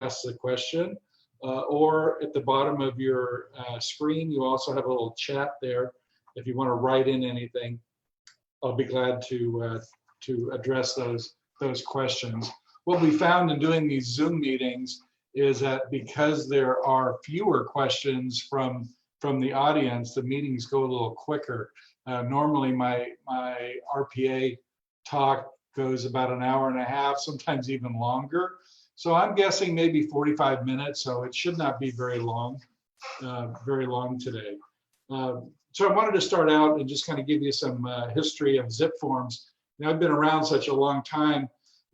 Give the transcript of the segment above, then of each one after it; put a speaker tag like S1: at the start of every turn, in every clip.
S1: ask the question. Or at the bottom of your screen, you also have a little chat there. If you want to write in anything, I'll be glad to address those questions. What we found in doing these Zoom meetings is that because there are fewer questions from the audience, the meetings go a little quicker. Normally my RPA talk goes about an hour and a half, sometimes even longer. So I'm guessing maybe 45 minutes, so it should not be very long today. So I wanted to start out and just kind of give you some history of zip forms. Now, I've been around such a long time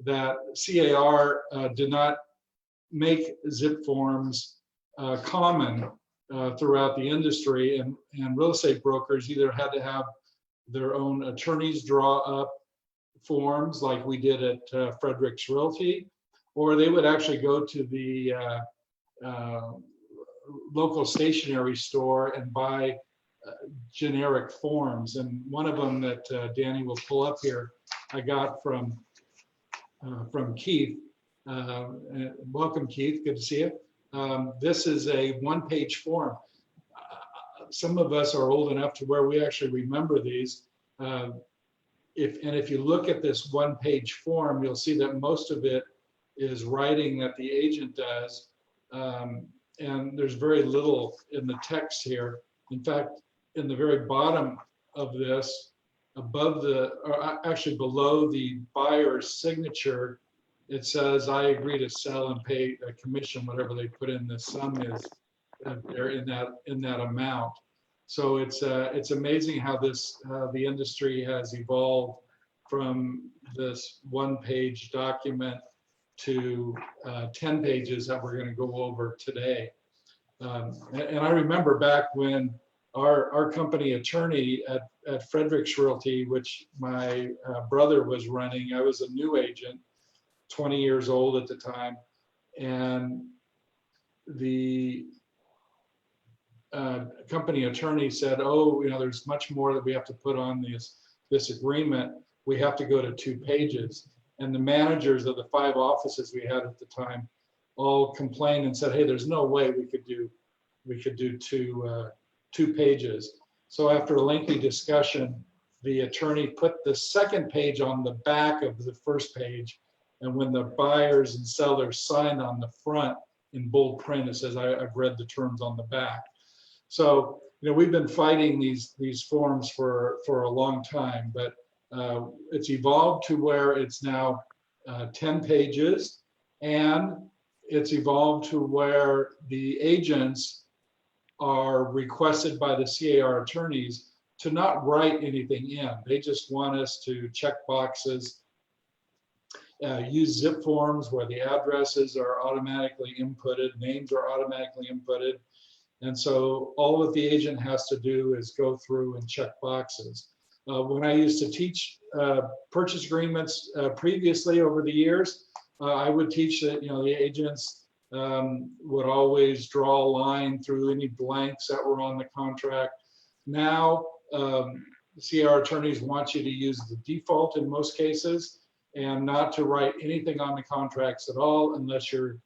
S1: that CAR did not make zip forms common throughout the industry, and real estate brokers either had to have their own attorneys draw up forms like we did at Fredericks Realty, or they would actually go to the local stationery store and buy generic forms. And one of them that Danny will pull up here, I got from Keith. Welcome, Keith, good to see you. This is a one-page form. Some of us are old enough to where we actually remember these. If you look at this one-page form, you'll see that most of it is writing that the agent does, and there's very little in the text here. In fact, in the very bottom of this, above or actually below the buyer's signature, it says, "I agree to sell and pay a commission," whatever they put in the sum is there in that amount. So it's amazing how the industry has evolved from this one-page document to 10 pages that we're going to go over today. And I remember back when our company attorney at Fredericks Realty, which my brother was running, I was a new agent, 20 years old at the time, and the company attorney said, "Oh, there's much more that we have to put on this agreement. We have to go to 2 pages." And the managers of the 5 offices we had at the time all complained and said, "Hey, there's no way we could do 2 pages." So after a lengthy discussion, the attorney put the second page on the back of the first page, and when the buyers and sellers signed on the front in bold print, it says, "I've read the terms on the back." So we've been fighting these forms for a long time, but it's evolved to where it's now 10 pages, and it's evolved to where the agents are requested by the CAR attorneys to not write anything in. They just want us to check boxes, use zip forms where the addresses are automatically inputted, names are automatically inputted. And so all that the agent has to do is go through and check boxes. When I used to teach purchase agreements previously over the years, I would teach that the agents would always draw a line through any blanks that were on the contract. Now, CR attorneys want you to use the default in most cases and not to write anything on the contracts at all unless you're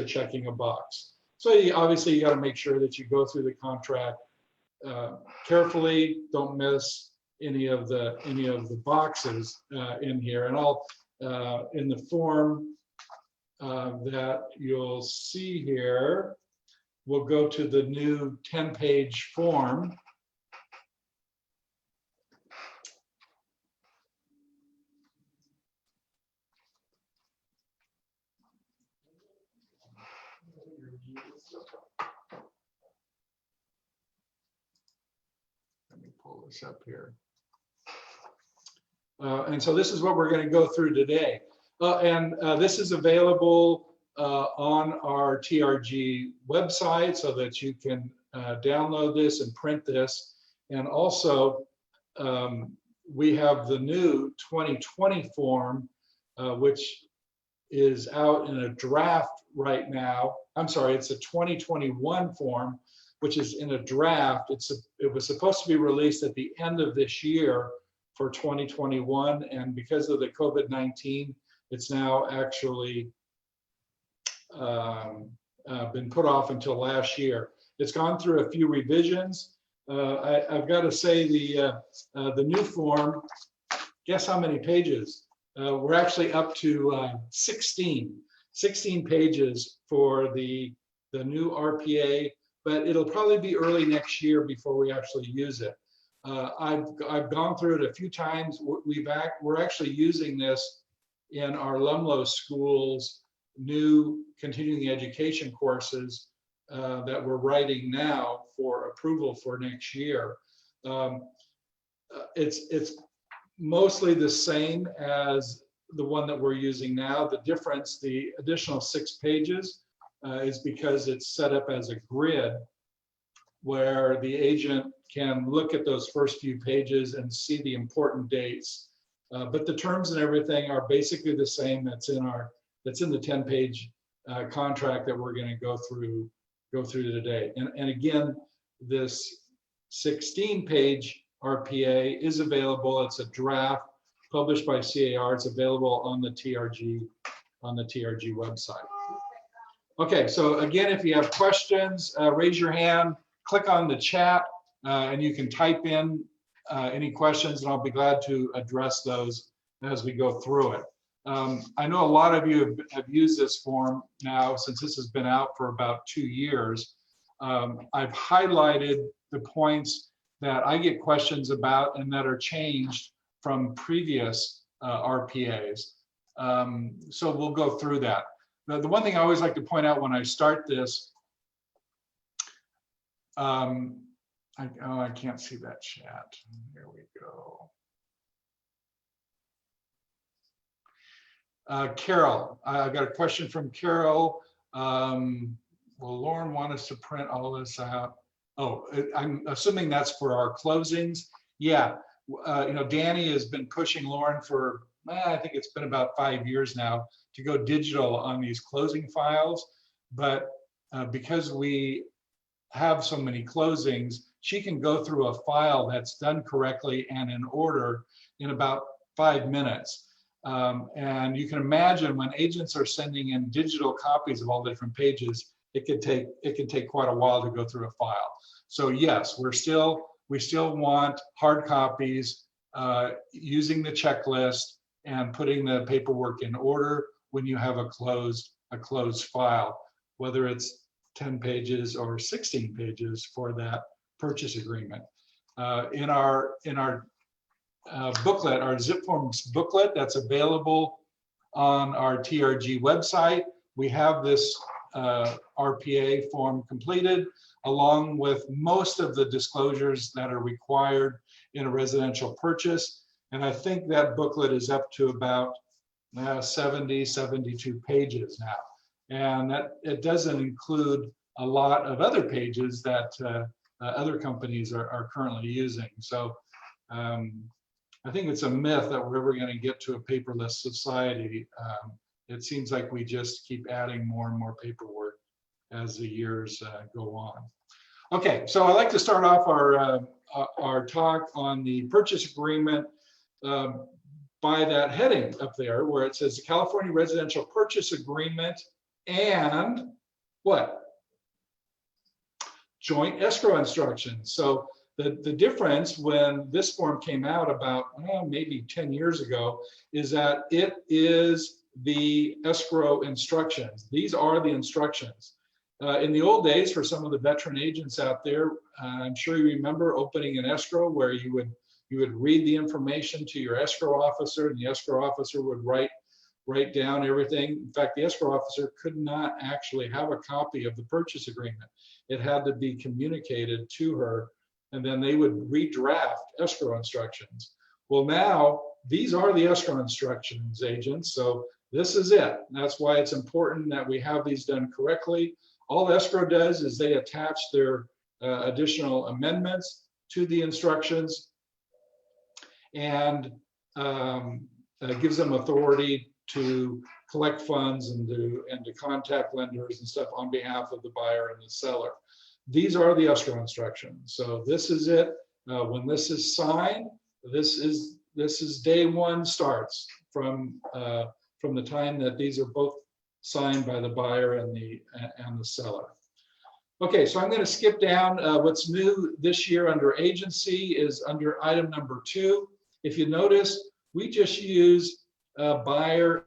S1: checking a box. So obviously you got to make sure that you go through the contract carefully, don't miss any of the boxes in here. And I'll in the form that you'll see here, we'll go to the new 10-page form. Let me pull this up here. And so this is what we're going to go through today. This is available on our TRG website so that you can download this and print this. And also, we have the new 2020 form, which is out in a draft right now. I'm sorry, it's a 2021 form, which is in a draft. It was supposed to be released at the end of this year for 2021, and because of the COVID-19, it's now actually been put off until last year. It's gone through a few revisions. I've got to say the new form, guess how many pages? We're actually up to 16 pages for the new RPA, but it'll probably be early next year before we actually use it. I've gone through it a few times. We're actually using this in our Lumlow schools new continuing education courses that we're writing now for approval for next year. It's mostly the same as the one that we're using now. The difference, the additional 6 pages, is because it's set up as a grid where the agent can look at those first few pages and see the important dates. But the terms and everything are basically the same. That's in the 10-page contract that we're going to go through today. And again, this 16-page RPA is available. It's a draft published by CAR. It's available on the TRG website. Okay, so again, if you have questions, raise your hand, click on the chat, and you can type in any questions, and I'll be glad to address those as we go through it. I know a lot of you have used this form now since this has been out for about 2 years. I've highlighted the points that I get questions about and that are changed from previous RPAs. So we'll go through that. The one thing I always like to point out when I start this, I can't see that chat. Here we go. Carol, I got a question from Carol. Will Lauren want us to print all this out? Oh, I'm assuming that's for our closings. Yeah, Danny has been pushing Lauren for, I think it's been about 5 years now, to go digital on these closing files. But because we have so many closings, she can go through a file that's done correctly and in order in about 5 minutes. And you can imagine when agents are sending in digital copies of all different pages, it can take quite a while to go through a file. So yes, we still want hard copies, using the checklist and putting the paperwork in order when you have a closed file, whether it's 10 pages or 16 pages for that purchase agreement. In our booklet, our zip forms booklet that's available on our TRG website, we have this RPA form completed along with most of the disclosures that are required in a residential purchase. And I think that booklet is up to about 70, 72 pages now. And that it doesn't include a lot of other pages that other companies are currently using. So I think it's a myth that we're ever going to get to a paperless society. It seems like we just keep adding more and more paperwork as the years go on. Okay, so I'd like to start off our talk on the purchase agreement by that heading up there where it says the California Residential Purchase Agreement and what? Joint escrow instructions. So the difference when this form came out about maybe 10 years ago is that it is the escrow instructions. These are the instructions. In the old days, for some of the veteran agents out there, I'm sure you remember opening an escrow where you would read the information to your escrow officer, and the escrow officer would write down everything. In fact, the escrow officer could not actually have a copy of the purchase agreement. It had to be communicated to her, and then they would redraft escrow instructions. Well, now these are the escrow instructions, agents. So this is it. That's why it's important that we have these done correctly. All escrow does is they attach their additional amendments to the instructions and gives them authority to collect funds and to contact lenders and stuff on behalf of the buyer and the seller. These are the escrow instructions. So this is it. When this is signed, this is day one starts from the time that these are both signed by the buyer and the seller. Okay, so I'm going to skip down. What's new this year under agency is under item number 2. If you notice, we just use buyer.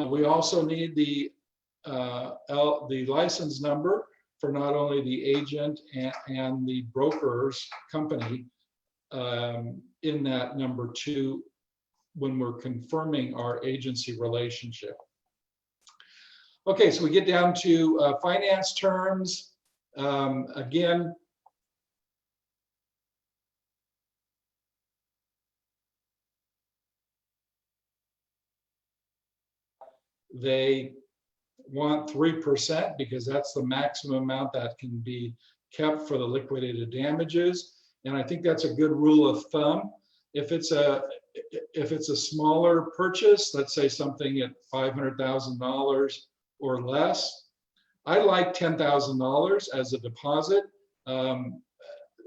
S1: We also need the license number for not only the agent and the broker's company in that number 2 when we're confirming our agency relationship. Okay, so we get down to finance terms. Again, they want 3% because that's the maximum amount that can be kept for the liquidated damages. And I think that's a good rule of thumb. If it's a smaller purchase, let's say something at $500,000 or less, I like $10,000 as a deposit.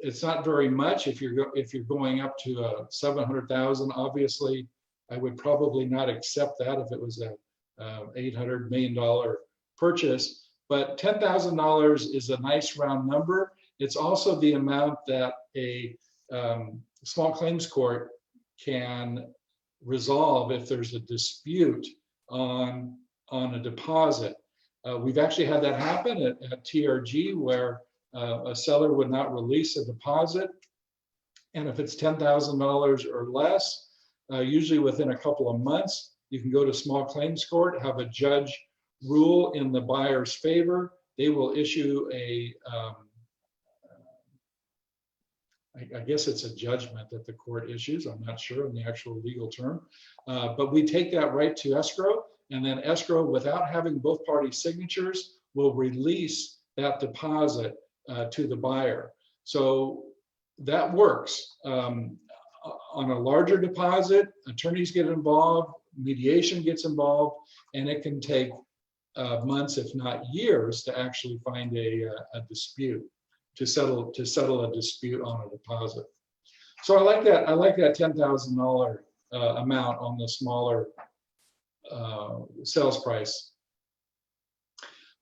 S1: It's not very much. If you're going up to 700,000, obviously, I would probably not accept that if it was a $800 million purchase, but $10,000 is a nice round number. It's also the amount that a small claims court can resolve if there's a dispute on a deposit. We've actually had that happen at TRG where a seller would not release a deposit, and if it's $10,000 or less, usually within a couple of months, you can go to small claims court, have a judge rule in the buyer's favor. They will issue a, I guess it's a judgment that the court issues. I'm not sure on the actual legal term, but we take that right to escrow, and then escrow, without having both party signatures, will release that deposit to the buyer. So that works. On a larger deposit, attorneys get involved, mediation gets involved, and it can take months, if not years, to actually find a dispute, to settle a dispute on a deposit. So I like that. I like that $10,000 amount on the smaller sales price.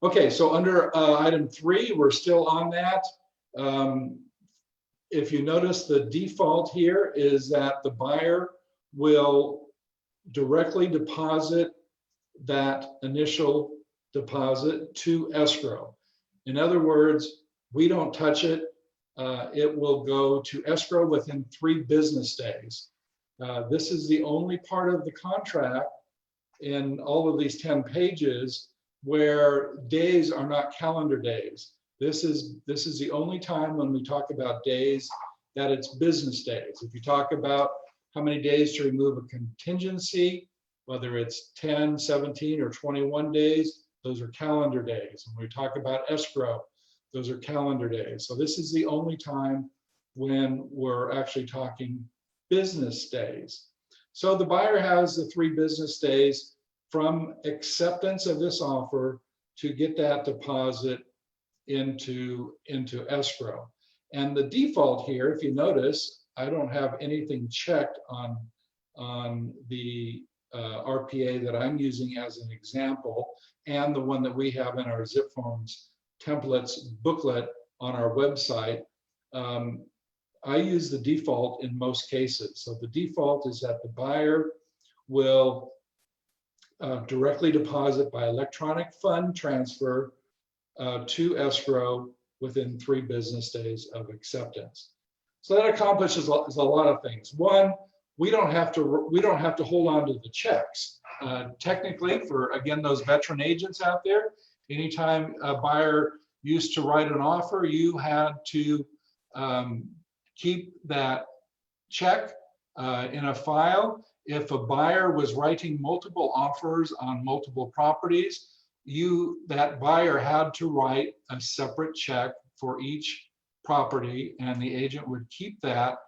S1: Okay, so under item 3, we're still on that. If you notice, the default here is that the buyer will directly deposit that initial deposit to escrow. In other words, we don't touch it. It will go to escrow within 3 business days. This is the only part of the contract in all of these 10 pages where days are not calendar days. This is the only time when we talk about days that it's business days. If you talk about how many days to remove a contingency, whether it's 10, 17, or 21 days, those are calendar days. When we talk about escrow, those are calendar days. So this is the only time when we're actually talking business days. So the buyer has the 3 business days from acceptance of this offer to get that deposit into escrow. And the default here, if you notice, I don't have anything checked on the RPA that I'm using as an example, and the one that we have in our zip forms templates booklet on our website. I use the default in most cases. So the default is that the buyer will directly deposit by electronic fund transfer to escrow within 3 business days of acceptance. So that accomplishes a lot of things. One, we don't have to hold on to the checks. Technically, for again those veteran agents out there, anytime a buyer used to write an offer, you had to keep that check in a file. If a buyer was writing multiple offers on multiple properties, that buyer had to write a separate check for each property, and the agent would keep that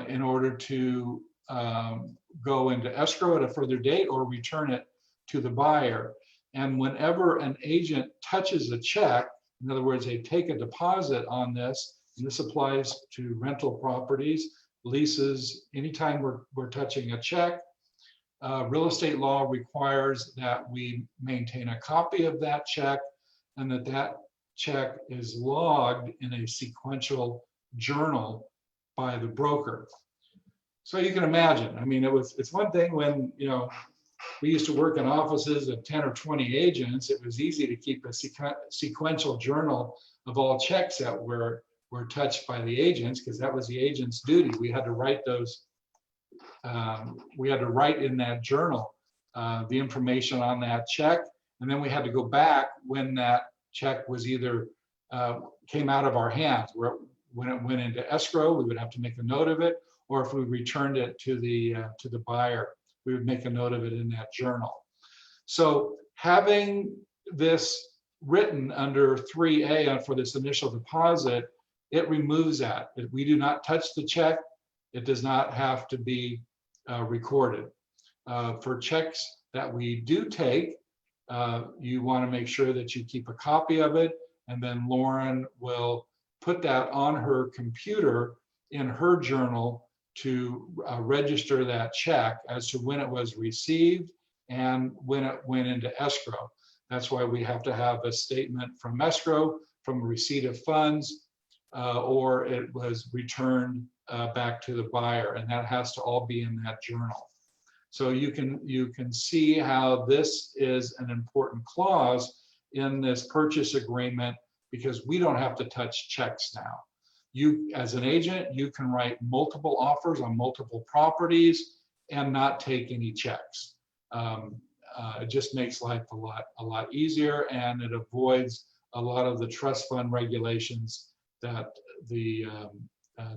S1: in order to go into escrow at a further date or return it to the buyer. And whenever an agent touches a check, in other words, they take a deposit on this, and this applies to rental properties, leases, anytime we're touching a check, real estate law requires that we maintain a copy of that check and that check is logged in a sequential journal by the broker. So you can imagine, I mean, it's one thing when, you know, we used to work in offices of 10 or 20 agents. It was easy to keep a sequential journal of all checks that were touched by the agents, because that was the agent's duty. We had to write those, we had to write in that journal the information on that check, and then we had to go back when that check was either came out of our hands, when it went into escrow, we would have to make a note of it, or if we returned it to the buyer, we would make a note of it in that journal. So having this written under 3A for this initial deposit, it removes that. If we do not touch the check, it does not have to be recorded. For checks that we do take, you want to make sure that you keep a copy of it, and then Lauren will put that on her computer in her journal to register that check as to when it was received and when it went into escrow. That's why we have to have a statement from escrow, from receipt of funds, or it was returned back to the buyer, and that has to all be in that journal. So you can see how this is an important clause in this purchase agreement, because we don't have to touch checks now. You, as an agent, you can write multiple offers on multiple properties and not take any checks. It just makes life a lot easier, and it avoids a lot of the trust fund regulations that the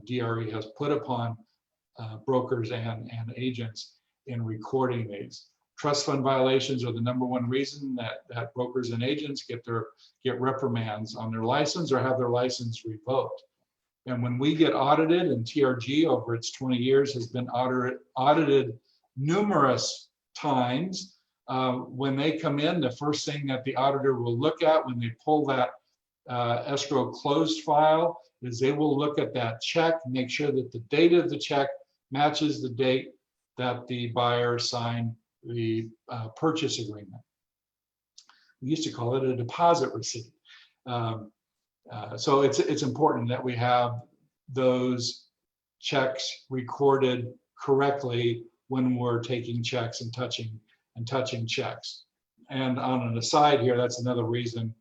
S1: DRE has put upon brokers and agents in recording these. Trust fund violations are the #1 reason that brokers and agents get reprimands on their license or have their license revoked. And when we get audited, and TRG over its 20 years has been audited numerous times, when they come in, the first thing that the auditor will look at when they pull that escrow closed file is they will look at that check, make sure that the date of the check matches the date that the buyer signed the purchase agreement. We used to call it a deposit receipt. So it's important that we have those checks recorded correctly when we're taking checks and touching checks. And on an aside here, that's another reason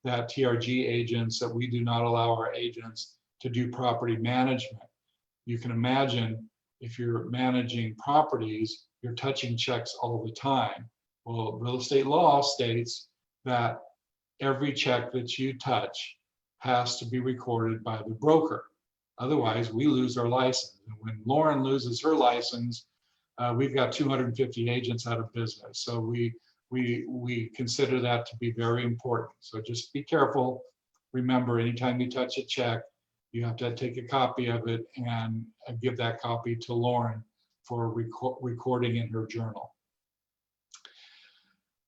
S1: that TRG agents, that we do not allow our agents to do property management. You can imagine if you're managing properties, you're touching checks all the time. Well, real estate law states that every check that you touch has to be recorded by the broker. Otherwise, we lose our license. And when Lauren loses her license, we've got 250 agents out of business. So we consider that to be very important. So just be careful. Remember, anytime you touch a check, you have to take a copy of it and give that copy to Lauren for recording in her journal.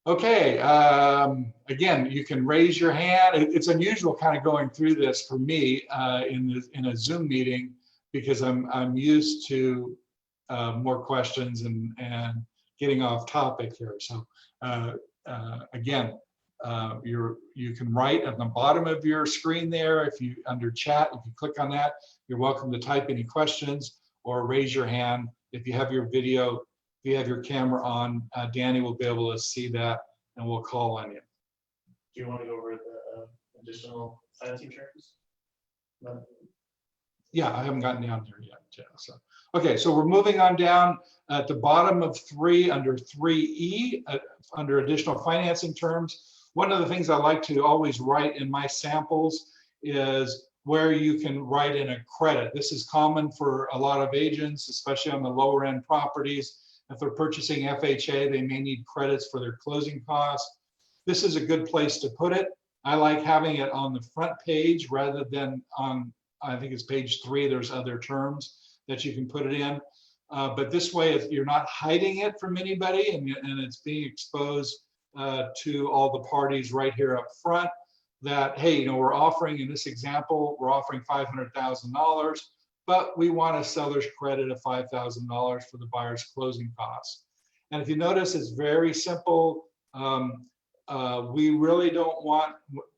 S1: Okay, again, you can raise your hand. It's unusual kind of going through this for me in a Zoom meeting, because I'm used to more questions and getting off topic here. So again, you can write at the bottom of your screen there. If you under chat, if you click on that, you're welcome to type any questions or raise your hand. If you have your video, if you have your camera on, Danny will be able to see that, and we'll call on you.
S2: Do you want to go over the additional financing terms? No.
S1: Yeah, I haven't gotten down there yet. Yeah, so okay, so we're moving on down at the bottom of 3 under 3E under additional financing terms. One of the things I like to always write in my samples is where you can write in a credit. This is common for a lot of agents, especially on the lower end properties. If they're purchasing FHA, they may need credits for their closing costs. This is a good place to put it. I like having it on the front page rather than on, I think it's page 3, there's other terms that you can put it in. But this way, you're not hiding it from anybody, and it's being exposed to all the parties right here up front that, hey, we're offering, in this example, we're offering $500,000, but we want a seller's credit of $5,000 for the buyer's closing costs. And if you notice, it's very simple. We really don't want,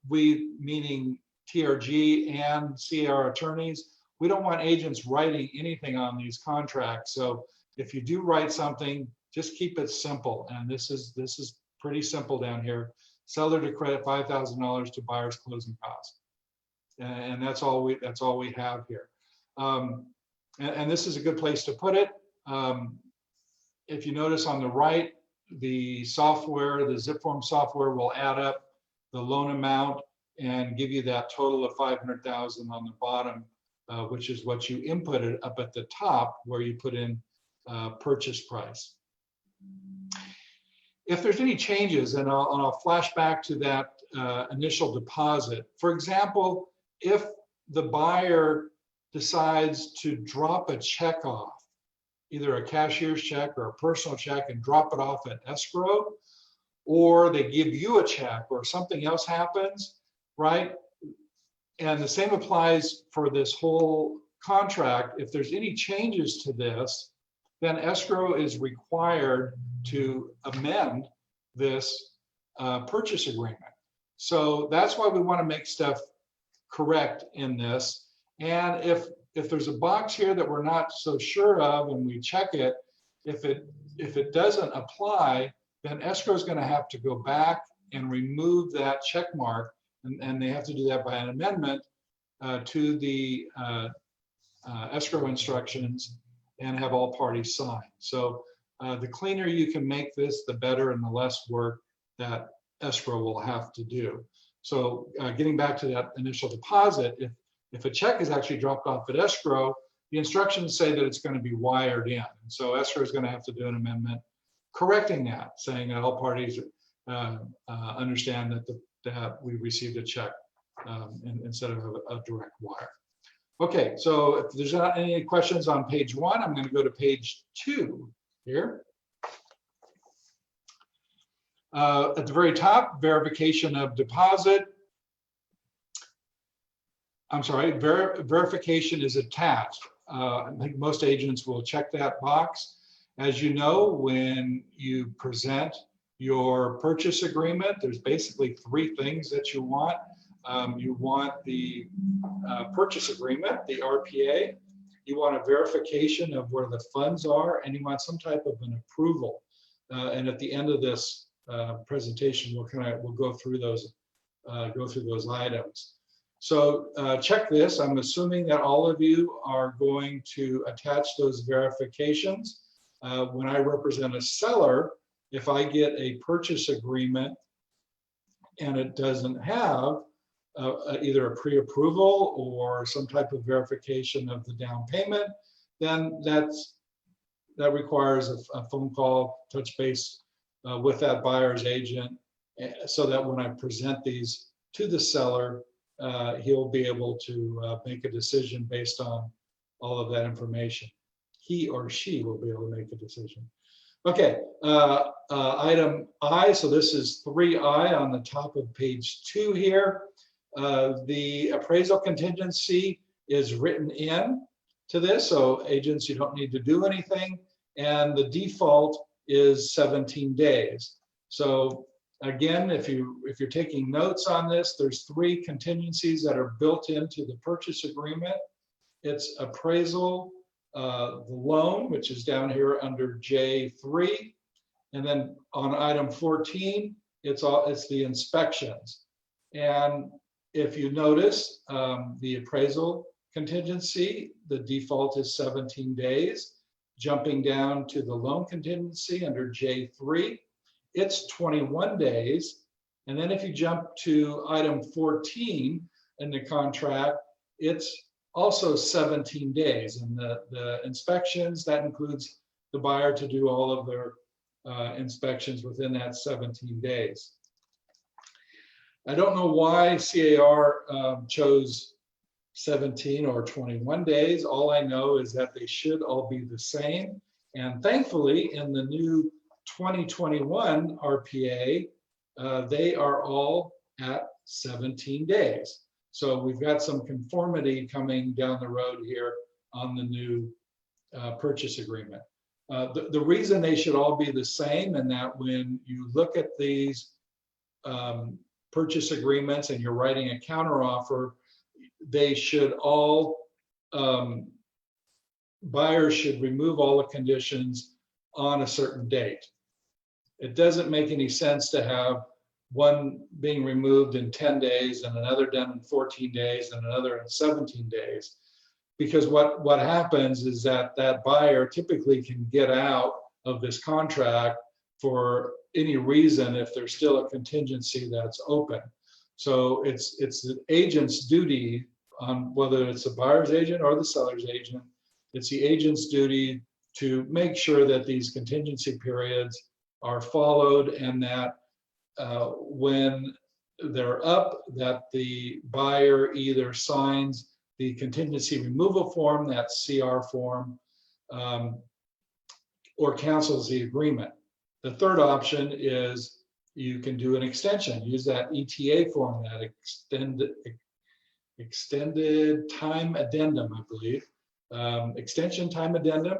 S1: we meaning TRG and CAR attorneys, we don't want agents writing anything on these contracts. So if you do write something, just keep it simple. And this is pretty simple down here. Seller to credit $5,000 to buyer's closing costs, and that's all we have here. And this is a good place to put it. If you notice on the right, the software, the zip form software will add up the loan amount and give you that total of $500,000 on the bottom, which is what you inputted up at the top where you put in purchase price. If there's any changes, and I'll flash back to that initial deposit. For example, if the buyer decides to drop a check off, either a cashier's check or a personal check, and drop it off at escrow, or they give you a check or something else happens, right? And the same applies for this whole contract. If there's any changes to this, then escrow is required to amend this purchase agreement. So that's why we want to make stuff correct in this. And if there's a box here that we're not so sure of and we check it, if it doesn't apply, then escrow is going to have to go back and remove that check mark, and they have to do that by an amendment to the escrow instructions and have all parties sign. So the cleaner you can make this, the better, and the less work that escrow will have to do. So getting back to that initial deposit, if a check is actually dropped off at escrow, the instructions say that it's going to be wired in. And so escrow is going to have to do an amendment correcting that, saying that all parties understand that we received a check instead of a direct wire. Okay, so if there's not any questions on page 1, I'm going to go to page 2 here. At the very top, verification of deposit. I'm sorry, verification is attached. I think most agents will check that box. As you know, when you present your purchase agreement, there's basically 3 things that you want. You want the purchase agreement, the RPA. You want a verification of where the funds are, and you want some type of an approval. And at the end of this presentation, we'll go through those items. So check this. I'm assuming that all of you are going to attach those verifications. When I represent a seller, if I get a purchase agreement and it doesn't have either a pre-approval or some type of verification of the down payment, then that requires a phone call, touch base with that buyer's agent, so that when I present these to the seller, he'll be able to make a decision based on all of that information. He or she will be able to make a decision. Okay, item I, so this is 3I on the top of page 2 here. The appraisal contingency is written in to this, so agents, you don't need to do anything, and the default is 17 days. So again, if you're taking notes on this, there's 3 contingencies that are built into the purchase agreement. It's appraisal, the loan, which is down here under J3, and then on item 14, it's the inspections. And if you notice, the appraisal contingency, the default is 17 days. Jumping down to the loan contingency under J3, it's 21 days. And then if you jump to item 14 in the contract, it's also 17 days. And the inspections, that includes the buyer to do all of their inspections within that 17 days. I don't know why CAR chose 17 or 21 days. All I know is that they should all be the same. And thankfully, in the new 2021 RPA, they are all at 17 days. So we've got some conformity coming down the road here on the new purchase agreement. The reason they should all be the same, and that when you look at these purchase agreements and you're writing a counteroffer, they should all, buyers should remove all the conditions on a certain date. It doesn't make any sense to have one being removed in 10 days and another done in 14 days and another in 17 days. Because what happens is that that buyer typically can get out of this contract for any reason if there's still a contingency that's open. So it's the agent's duty, whether it's the buyer's agent or the seller's agent, it's the agent's duty to make sure that these contingency periods are followed, and that when they're up, that the buyer either signs the contingency removal form, that CR form, or cancels the agreement. The third option is you can do an extension, use that ETA form, that extended time addendum, I believe, extension time addendum.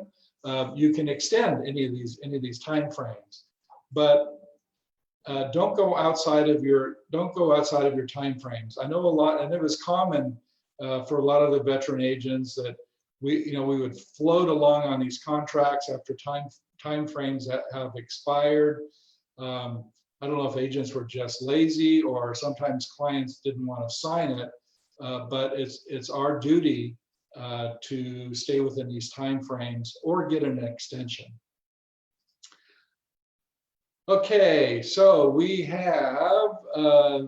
S1: You can extend any of these time frames, but don't go outside of your time frames. I know a lot, and it was common for a lot of the veteran agents that we would float along on these contracts after time frames that have expired. I don't know if agents were just lazy or sometimes clients didn't want to sign it, but it's our duty to stay within these time frames or get an extension. Okay, so we have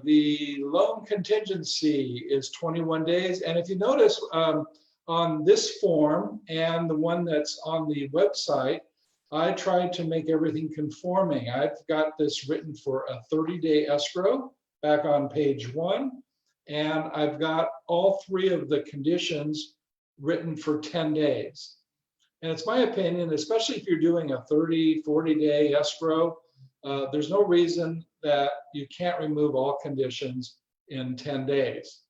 S1: the loan contingency is 21 days. And if you notice on this form and the one that's on the website, I tried to make everything conforming. I've got this written for a 30-day escrow back on page 1. And I've got all 3 of the conditions written for 10 days. And it's my opinion, especially if you're doing a 30, 40-day escrow, there's no reason that you can't remove all conditions in 10 days.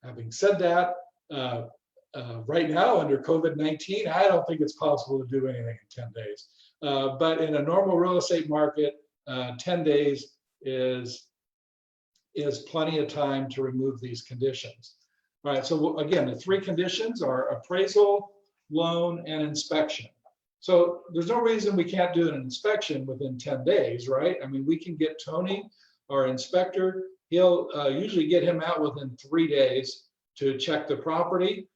S1: Having said that, right now under COVID-19, I don't think it's possible to do anything in 10 days. But in a normal real estate market, 10 days is plenty of time to remove these conditions. All right, so again, the 3 conditions are appraisal, loan, and inspection. So there's no reason we can't do an inspection within 10 days, right? I mean, we can get Tony, our inspector, he'll usually get him out within 3 days to check the property.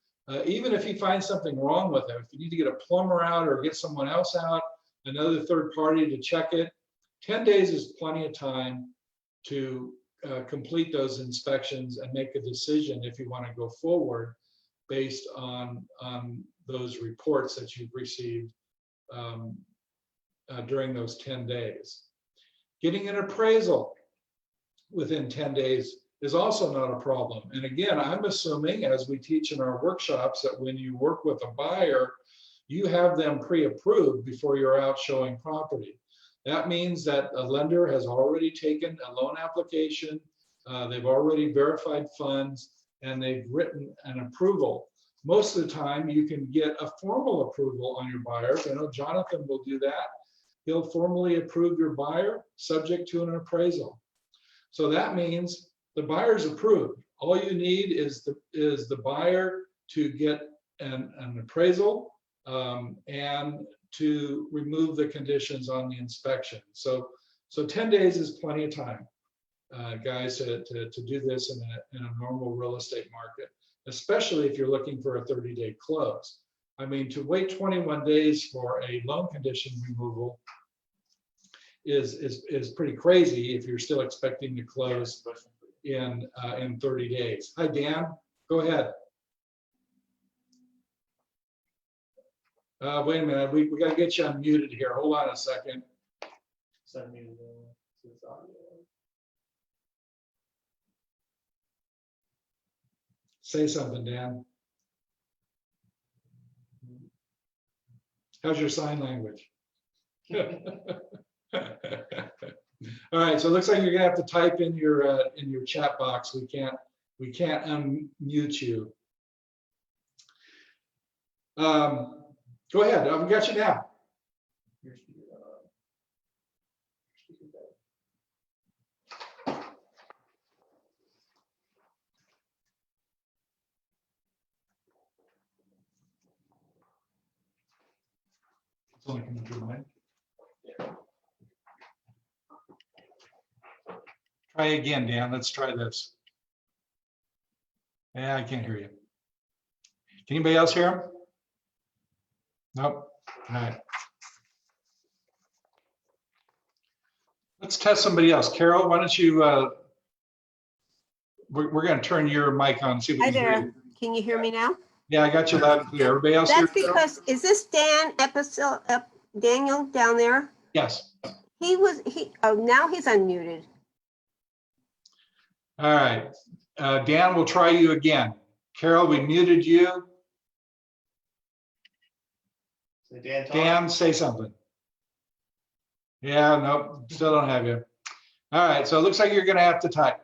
S1: Even if he finds something wrong with it, if you need to get a plumber out or get someone else out, another third party to check it, 10 days is plenty of time to complete those inspections and make a decision if you want to go forward based on those reports that you've received during those 10 days. Getting an appraisal within 10 days is also not a problem. And again, I'm assuming, as we teach in our workshops, that when you work with a buyer, you have them pre-approved before you're out showing property. That means that a lender has already taken a loan application, they've already verified funds, and they've written an approval. Most of the time, you can get a formal approval on your buyers. I know Jonathan will do that. He'll formally approve your buyer subject to an appraisal. So that means the buyer's approved. All you need is the buyer to get an appraisal and to remove the conditions on the inspection. So 10 days is plenty of time, guys, to do this in a normal real estate market, especially if you're looking for a 30-day close. I mean, to wait 21 days for a loan condition removal is pretty crazy if you're still expecting to close in 30 days. Hi, Dan, go ahead. Wait a minute, we got to get you unmuted here. Hold on a second. Say something, Dan. How's your sign language? All right, so it looks like you're gonna have to type in your chat box. We can't unmute you. Go ahead. I've got you now. It's only coming through mine. Try again, Dan. Let's try this. Yeah, I can't hear you. Can anybody else hear him? Nope. All right. Let's test somebody else. Carol, why don't you, we're going to turn your mic on. See if we
S3: Hi
S1: can hear
S3: there.
S1: you.
S3: Can you hear me now?
S1: Yeah, I got you loud and clear. Everybody else here?
S3: That's because, is this Daniel down there?
S1: Yes.
S3: Oh, now he's unmuted.
S1: All right. Dan, we'll try you again. Carol, we muted you.
S2: So Dan, talk.
S1: Dan, say something. Yeah, nope, still don't have you. All right, so it looks like you're gonna have to type.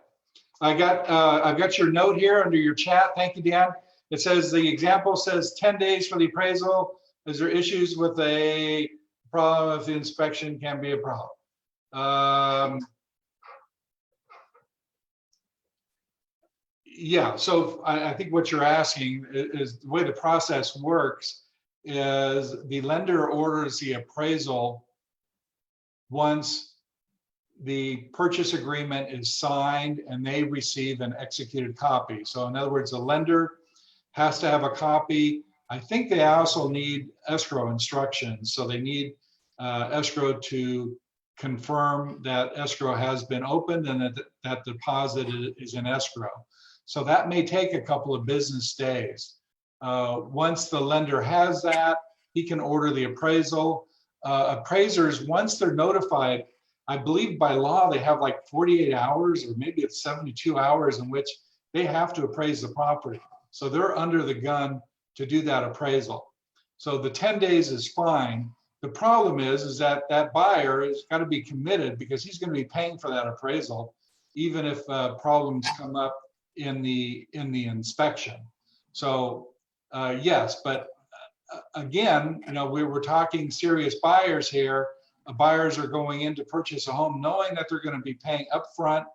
S1: I've got your note here under your chat. Thank you, Dan. It says, the example says 10 days for the appraisal. Is there issues with a problem if the inspection can be a problem? Yeah, so I think what you're asking is the way the process works is the lender orders the appraisal once the purchase agreement is signed and they receive an executed copy. So in other words, the lender has to have a copy. I think they also need escrow instructions. So they need escrow to confirm that escrow has been opened and that that deposit is in escrow. So that may take a couple of business days. Once the lender has that, he can order the appraisal. Appraisers, once they're notified, I believe by law, they have like 48 hours or maybe it's 72 hours in which they have to appraise the property. So they're under the gun to do that appraisal. So the 10 days is fine. The problem is that that buyer has got to be committed because he's going to be paying for that appraisal, even if problems come up in the inspection. So yes, but again, you know, we were talking serious buyers here. Buyers are going in to purchase a home knowing that they're going to be paying upfront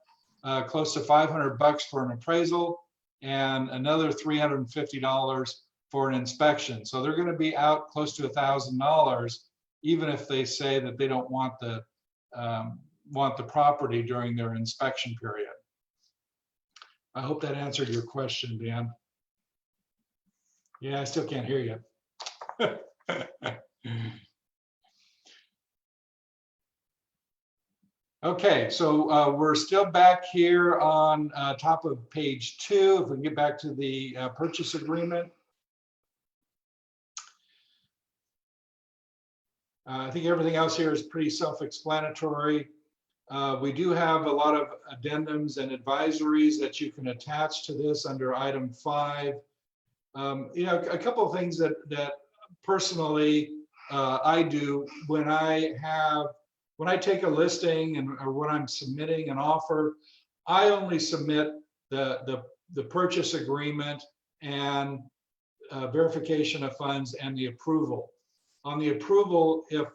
S1: close to $500 for an appraisal and another $350 for an inspection. So they're going to be out close to $1,000, even if they say that they don't want the property during their inspection period. I hope that answered your question, Dan. Yeah, I still can't hear you. Okay, so we're still back here on top of page 2. If we can get back to the purchase agreement. I think everything else here is pretty self-explanatory. We do have a lot of addendums and advisories that you can attach to this under item 5. You know, a couple of things that personally I do when I take a listing or when I'm submitting an offer, I only submit the purchase agreement and verification of funds and the approval. On the approval, if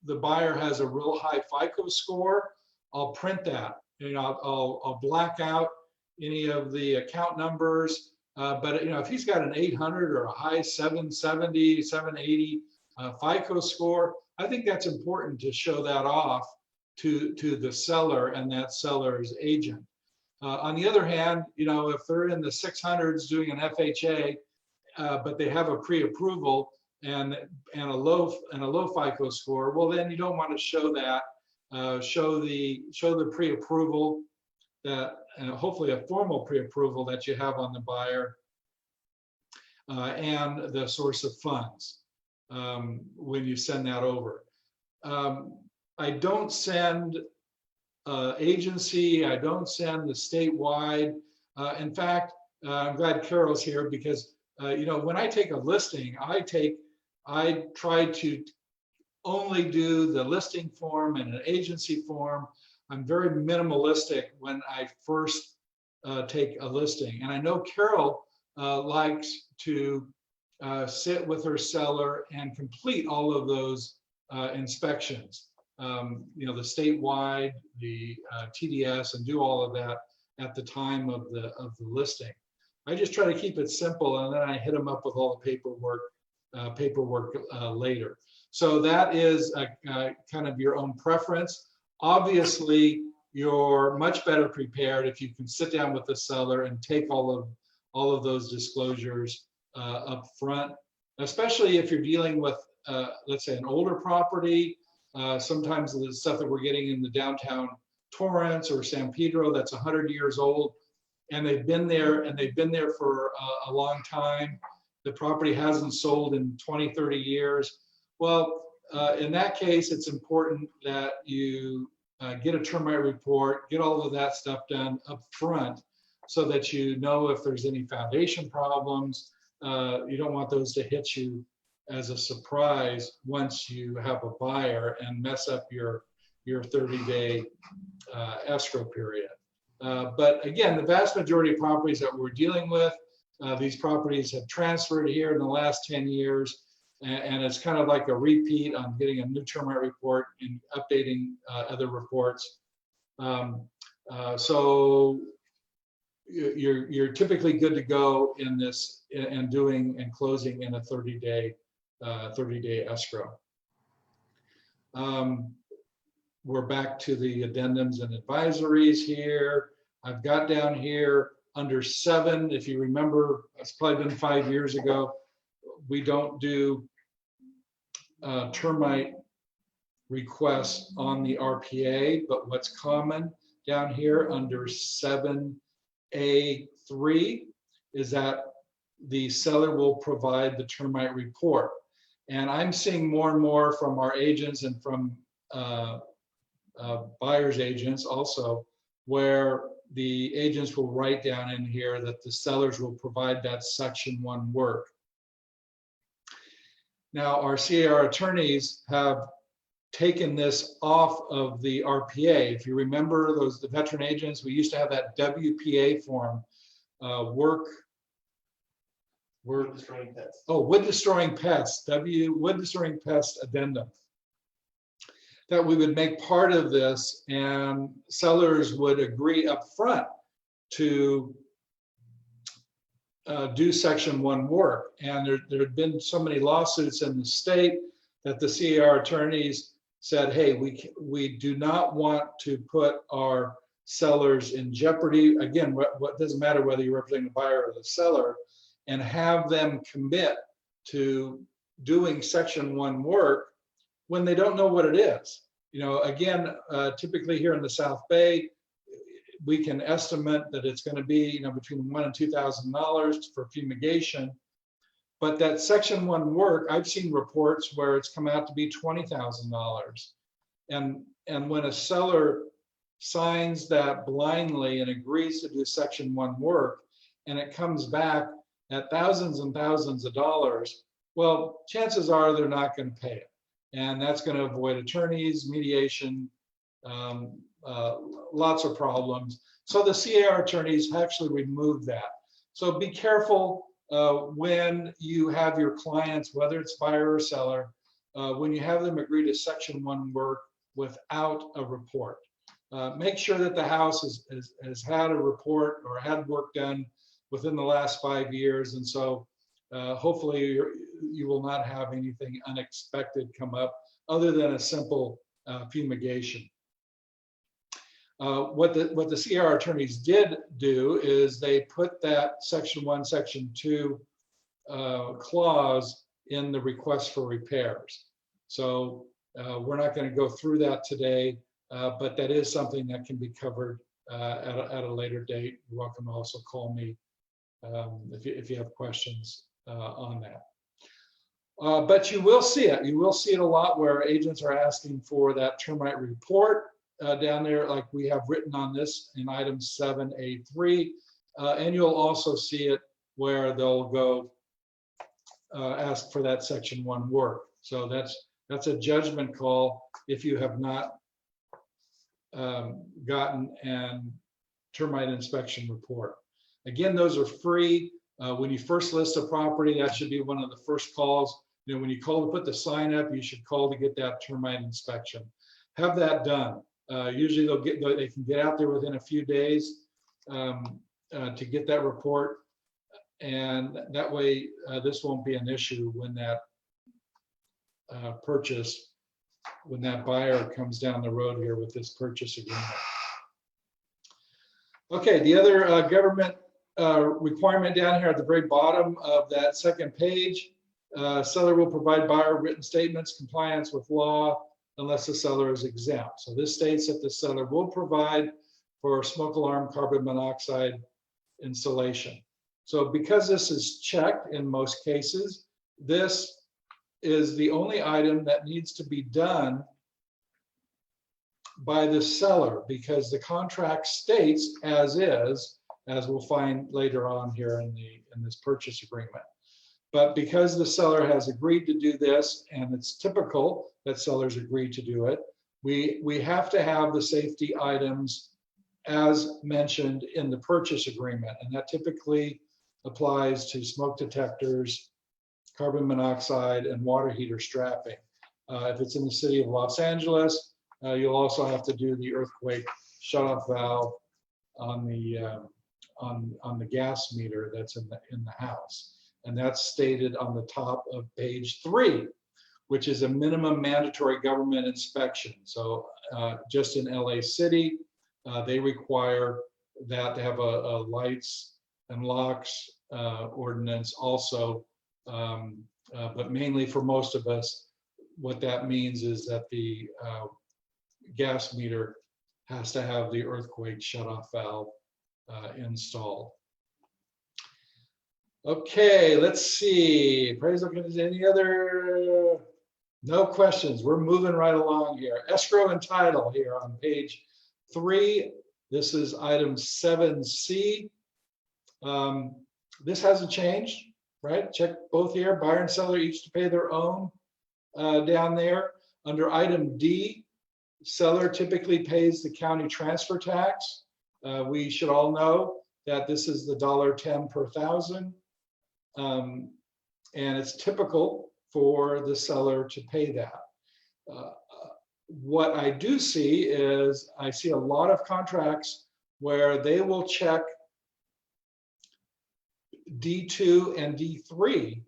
S1: the buyer has a real high FICO score, I'll print that. You know, I'll black out any of the account numbers. But you know, if he's got an 800 or a high 770, 780 FICO score, I think that's important to show that off to the seller and that seller's agent. On the other hand, you know, if they're in the 600s doing an FHA, but they have a pre-approval and a low FICO score, well, then you don't want to show that. Show the pre-approval that, and hopefully a formal pre-approval that you have on the buyer and the source of funds when you send that over. I don't send agency, I don't send the statewide. In fact, I'm glad Carol's here because, you know, when I take a listing, I try to only do the listing form and an agency form. I'm very minimalistic when I first take a listing. And I know Carol likes to sit with her seller and complete all of those inspections. You know, the statewide, the TDS, and do all of that at the time of the listing. I just try to keep it simple, and then I hit them up with all the paperwork later. So that is kind of your own preference. Obviously, you're much better prepared if you can sit down with the seller and take all of those disclosures up front, especially if you're dealing with, let's say, an older property. Sometimes the stuff that we're getting in the downtown Torrance or San Pedro that's 100 years old, and they've been there for a long time. The property hasn't sold in 20, 30 years. Well, in that case, it's important that you get a termite report, get all of that stuff done up front so that you know if there's any foundation problems. You don't want those to hit you as a surprise once you have a buyer and mess up your 30-day escrow period. But again, the vast majority of properties that we're dealing with, these properties have transferred here in the last 10 years, and it's kind of like a repeat on getting a new termite report and updating other reports. So you're typically good to go in this and doing and closing in a 30-day escrow. We're back to the addendums and advisories here. I've got down here under 7, if you remember, it's probably been 5 years ago, we don't do termite requests on the RPA, but what's common down here under 7A3 is that the seller will provide the termite report. And I'm seeing more and more from our agents and from buyer's agents also, where the agents will write down in here that the sellers will provide that Section 1 work. Now, our CAR attorneys have taken this off of the RPA. If you remember the veteran agents, we used to have that WPA form, wood destroying pets. Oh, wood destroying pest, wood destroying pest addendum. That we would make part of this, and sellers would agree up front to do Section 1 work. And there had been so many lawsuits in the state that the CAR attorneys said, hey, we do not want to put our sellers in jeopardy. Again, what doesn't matter whether you're representing the buyer or the seller, and have them commit to doing Section 1 work when they don't know what it is. You know, again, typically here in the South Bay, we can estimate that it's going to be, you know, between $1,000 and $2,000 for fumigation. But that Section 1 work, I've seen reports where it's come out to be $20,000. And when a seller signs that blindly and agrees to do Section 1 work, and it comes back at thousands and thousands of dollars, well, chances are they're not going to pay it. And that's going to avoid attorneys, mediation, lots of problems. So the CAR attorneys actually removed that. So be careful when you have your clients, whether it's buyer or seller, when you have them agree to Section 1 work without a report. Make sure that the house has had a report or had work done within the last 5 years. And so hopefully you will not have anything unexpected come up other than a simple fumigation. What the CAR attorneys did do is they put that Section 1, Section 2 clause in the request for repairs. So we're not going to go through that today, but that is something that can be covered at a later date. You're welcome to also call me if you have questions on that. But you will see it. You will see it a lot where agents are asking for that termite report down there, like we have written on this in item 7A3. And you'll also see it where they'll go ask for that section 1 work. So that's a judgment call if you have not gotten an termite inspection report. Again, those are free. When you first list a property, that should be one of the first calls. You know, when you call to put the sign up, you should call to get that termite inspection. Have that done. Usually they can get out there within a few days to get that report. And that way, this won't be an issue when that when that buyer comes down the road here with this purchase agreement. Okay, the other government requirement down here at the very bottom of that second page, seller will provide buyer written statements, compliance with law, unless the seller is exempt. So this states that the seller will provide for smoke alarm carbon monoxide installation. So because this is checked in most cases, this is the only item that needs to be done by the seller, because the contract states as is, as we'll find later on here in this purchase agreement. But because the seller has agreed to do this, and it's typical that sellers agree to do it, we have to have the safety items as mentioned in the purchase agreement, and that typically applies to smoke detectors, carbon monoxide, and water heater strapping. If it's in the city of Los Angeles, you'll also have to do the earthquake shutoff valve on the gas meter that's in the house, and that's stated on the top of page 3, which is a minimum mandatory government inspection. So just in LA City, they require that to have a lights and locks ordinance also. But mainly for most of us, what that means is that the gas meter has to have the earthquake shutoff valve installed. Okay, let's see. Appraisal, any other? No questions. We're moving right along here. Escrow and title here on page 3. This is item 7C. This hasn't changed, right? Check both here. Buyer and seller each to pay their own down there. Under item D, seller typically pays the county transfer tax. We should all know that this is the $1.10 per thousand. And it's typical for the seller to pay that. What I do see is I see a lot of contracts where they will check D2 and D3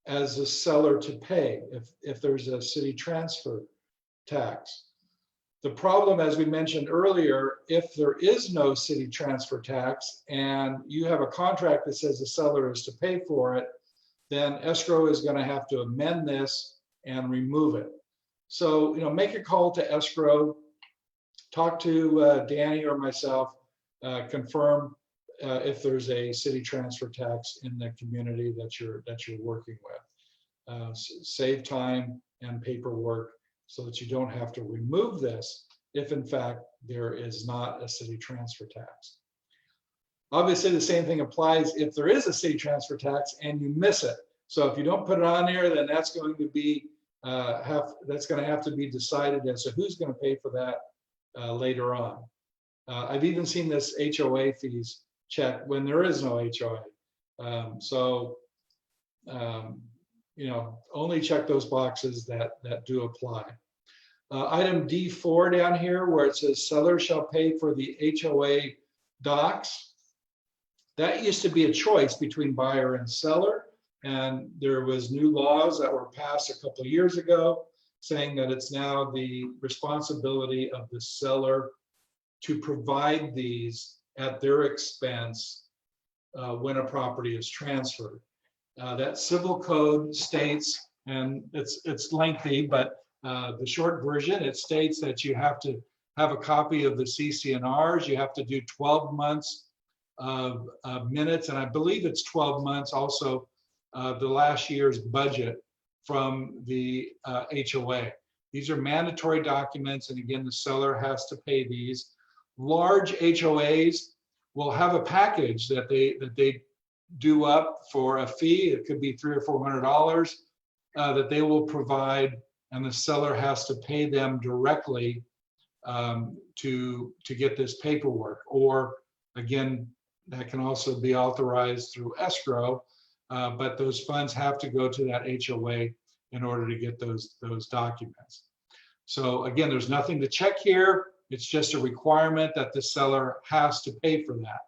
S1: as the seller to pay if there's a city transfer tax. The problem, as we mentioned earlier, if there is no city transfer tax and you have a contract that says the seller is to pay for it, then escrow is going to have to amend this and remove it. So, make a call to escrow, talk to Danny or myself, confirm if there's a city transfer tax in the community that you're working with. Save time and paperwork so that you don't have to remove this if in fact there is not a city transfer tax. Obviously the same thing applies if there is a city transfer tax and you miss it. So if you don't put it on there, then that's going to be have to be decided as to who's going to pay for that later on. I've even seen this HOA fees check when there is no HOA. Only check those boxes that do apply. Item D4 down here where it says seller shall pay for the HOA docs. That used to be a choice between buyer and seller. And there was new laws that were passed a couple of years ago saying that it's now the responsibility of the seller to provide these at their expense when a property is transferred. That civil code states, and it's lengthy, but the short version, it states that you have to have a copy of the CC&Rs. You have to do 12 months of minutes, and I believe it's 12 months also the last year's budget from the HOA. These are mandatory documents, and again, the seller has to pay these. Large HOAs will have a package that they do up for a fee. It could be $300 or $400 that they will provide, and the seller has to pay them directly to get this paperwork. Or again, that can also be authorized through escrow, but those funds have to go to that HOA in order to get those documents. So again, there's nothing to check here. It's just a requirement that the seller has to pay for that.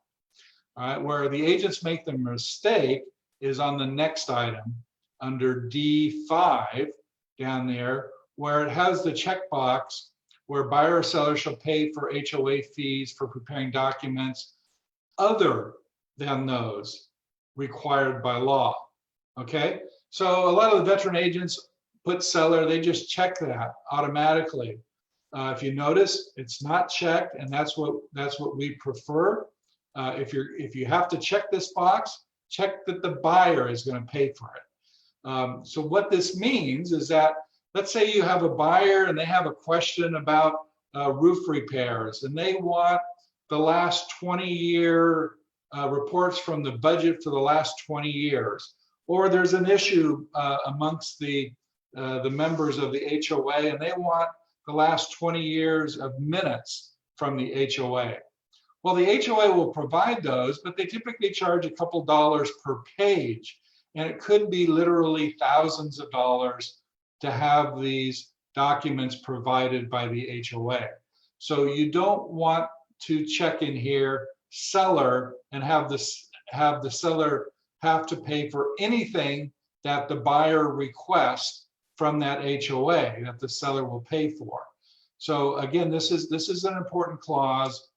S1: All right, where the agents make the mistake is on the next item under D5 down there, where it has the checkbox where buyer or seller shall pay for HOA fees for preparing documents other than those required by law. Okay, so a lot of the veteran agents put seller, they just check that automatically. If you notice, it's not checked, and that's what we prefer. If you have to check this box, check that the buyer is going to pay for it. So what this means is that, let's say you have a buyer and they have a question about roof repairs, and they want the last 20-year reports from the budget for the last 20 years. Or there's an issue amongst the members of the HOA, and they want the last 20 years of minutes from the HOA. Well, the HOA will provide those, but they typically charge a couple dollars per page. And it could be literally thousands of dollars to have these documents provided by the HOA. So you don't want to check in here seller and have the seller have to pay for anything that the buyer requests from that HOA that the seller will pay for. So again, this is an important clause.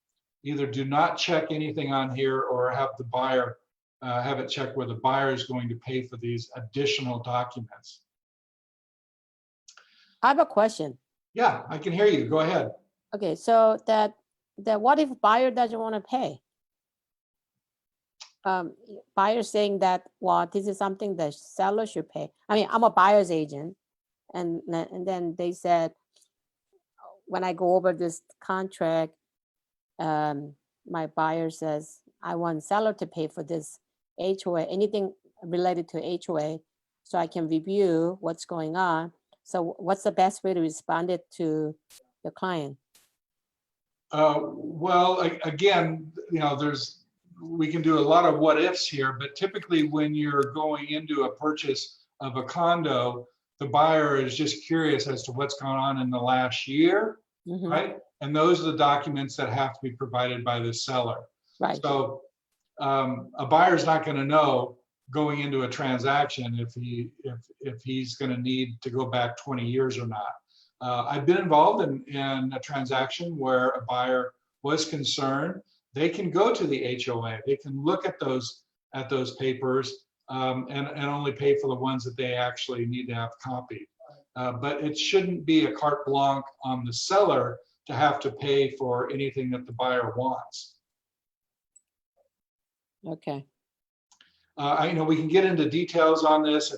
S1: Either do not check anything on here, or have the buyer have it checked where the buyer is going to pay for these additional documents.
S4: I have a question.
S1: Yeah, I can hear you. Go ahead.
S4: Okay, so that what if buyer doesn't want to pay? Buyer saying that, well, this is something the seller should pay. I mean, I'm a buyer's agent, and then they said, when I go over this contract, my buyer says, I want seller to pay for this HOA, anything related to HOA, so I can review what's going on. So what's the best way to respond it to the client?
S1: Well, again, we can do a lot of what ifs here, but typically when you're going into a purchase of a condo, the buyer is just curious as to what's gone on in the last year, right? And those are the documents that have to be provided by the seller.
S4: Right.
S1: So a buyer's not going to know going into a transaction if he's going to need to go back 20 years or not. I've been involved in a transaction where a buyer was concerned. They can go to the HOA. They can look at those papers and only pay for the ones that they actually need to have copied. But it shouldn't be a carte blanche on the seller to have to pay for anything that the buyer wants.
S4: Okay.
S1: We can get into details on this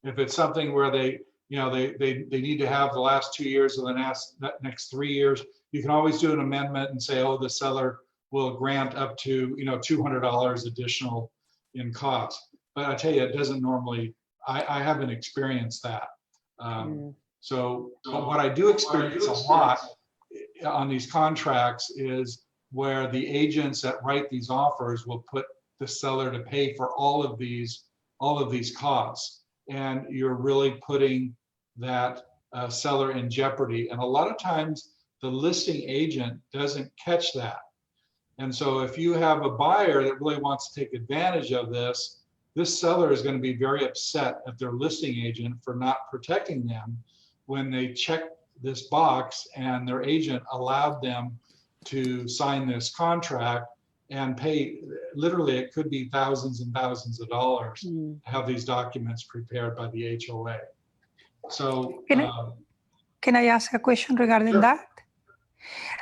S1: if it's something where they need to have the last 2 years of the next 3 years. You can always do an amendment and say, oh, the seller will grant up to $200 additional in cost. But I tell you, it doesn't normally. I haven't experienced that. So what I do experience a lot on these contracts is where the agents that write these offers will put the seller to pay for all of these costs, and you're really putting that seller in jeopardy. And a lot of times the listing agent doesn't catch that. And so if you have a buyer that really wants to take advantage of this seller is going to be very upset at their listing agent for not protecting them when they check this box and their agent allowed them to sign this contract and pay. Literally, it could be thousands and thousands of dollars to have these documents prepared by the HOA. So
S5: can I ask a question regarding
S1: Sure.
S5: that?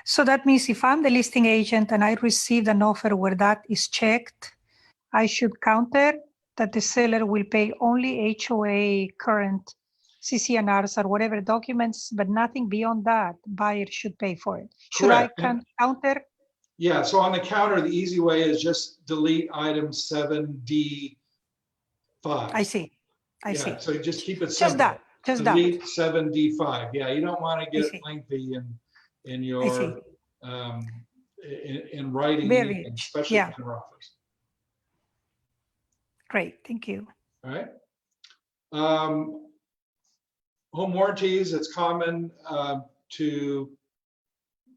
S5: So that means if I'm the listing agent and I received an offer where that is checked, I should counter that the seller will pay only HOA current CC&Rs or whatever documents, but nothing beyond that, buyer should pay for it. Should
S1: Correct.
S5: I counter?
S1: Yeah, so on the counter, the easy way is just delete item 7D5.
S5: I see. I
S1: Yeah,
S5: see.
S1: so you just keep it
S5: Just
S1: simple.
S5: that. Just that.
S1: Delete 7D5. Yeah, you don't want to
S5: I
S1: get
S5: see.
S1: lengthy in
S5: I see.
S1: your in writing
S5: Very
S1: anything,
S5: rich.
S1: especially
S5: Yeah.
S1: counter offers.
S5: Great. Thank you.
S1: All right. Home warranties, it's common to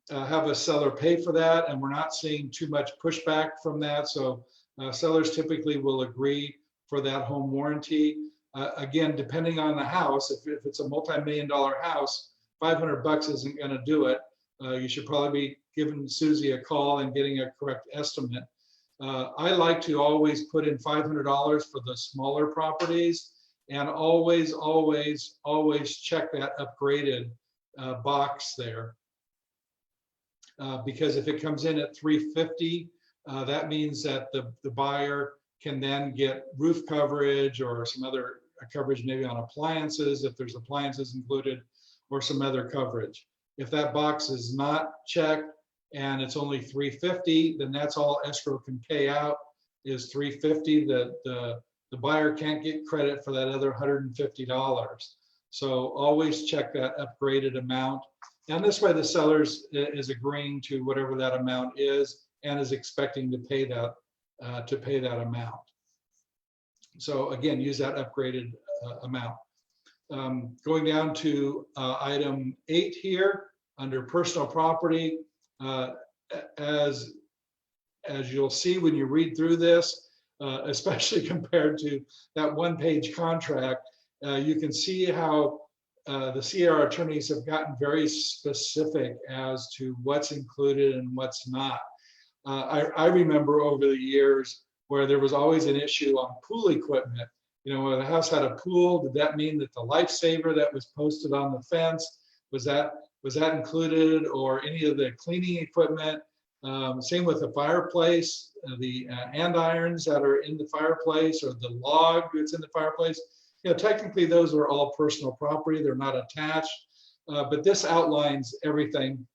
S1: have a seller pay for that, and we're not seeing too much pushback from that. So sellers typically will agree for that home warranty. Again, depending on the house, if it's a multi-million-dollar house, $500 isn't going to do it. You should probably be giving Susie a call and getting a correct estimate. I like to always put in $500 for the smaller properties, and always, always, always check that upgraded box there. Because if it comes in at $350, that means that the buyer can then get roof coverage or some other coverage, maybe on appliances, if there's appliances included, or some other coverage. If that box is not checked and it's only $350, then that's all escrow can pay out is $350. The buyer can't get credit for that other $150. So always check that upgraded amount. And this way the seller is agreeing to whatever that amount is and is expecting to pay that amount. So again, use that upgraded amount. Going down to item 8 here under personal property, as you'll see when you read through this, especially compared to that one-page contract, you can see how the CR attorneys have gotten very specific as to what's included and what's not. I remember over the years where there was always an issue on pool equipment. You know, when the house had a pool, did that mean that the lifesaver that was posted on the fence, was that included, or any of the cleaning equipment? Same with the fireplace, the andirons that are in the fireplace, or the log that's in the fireplace. You know, technically those are all personal property. They're not attached, but this outlines everything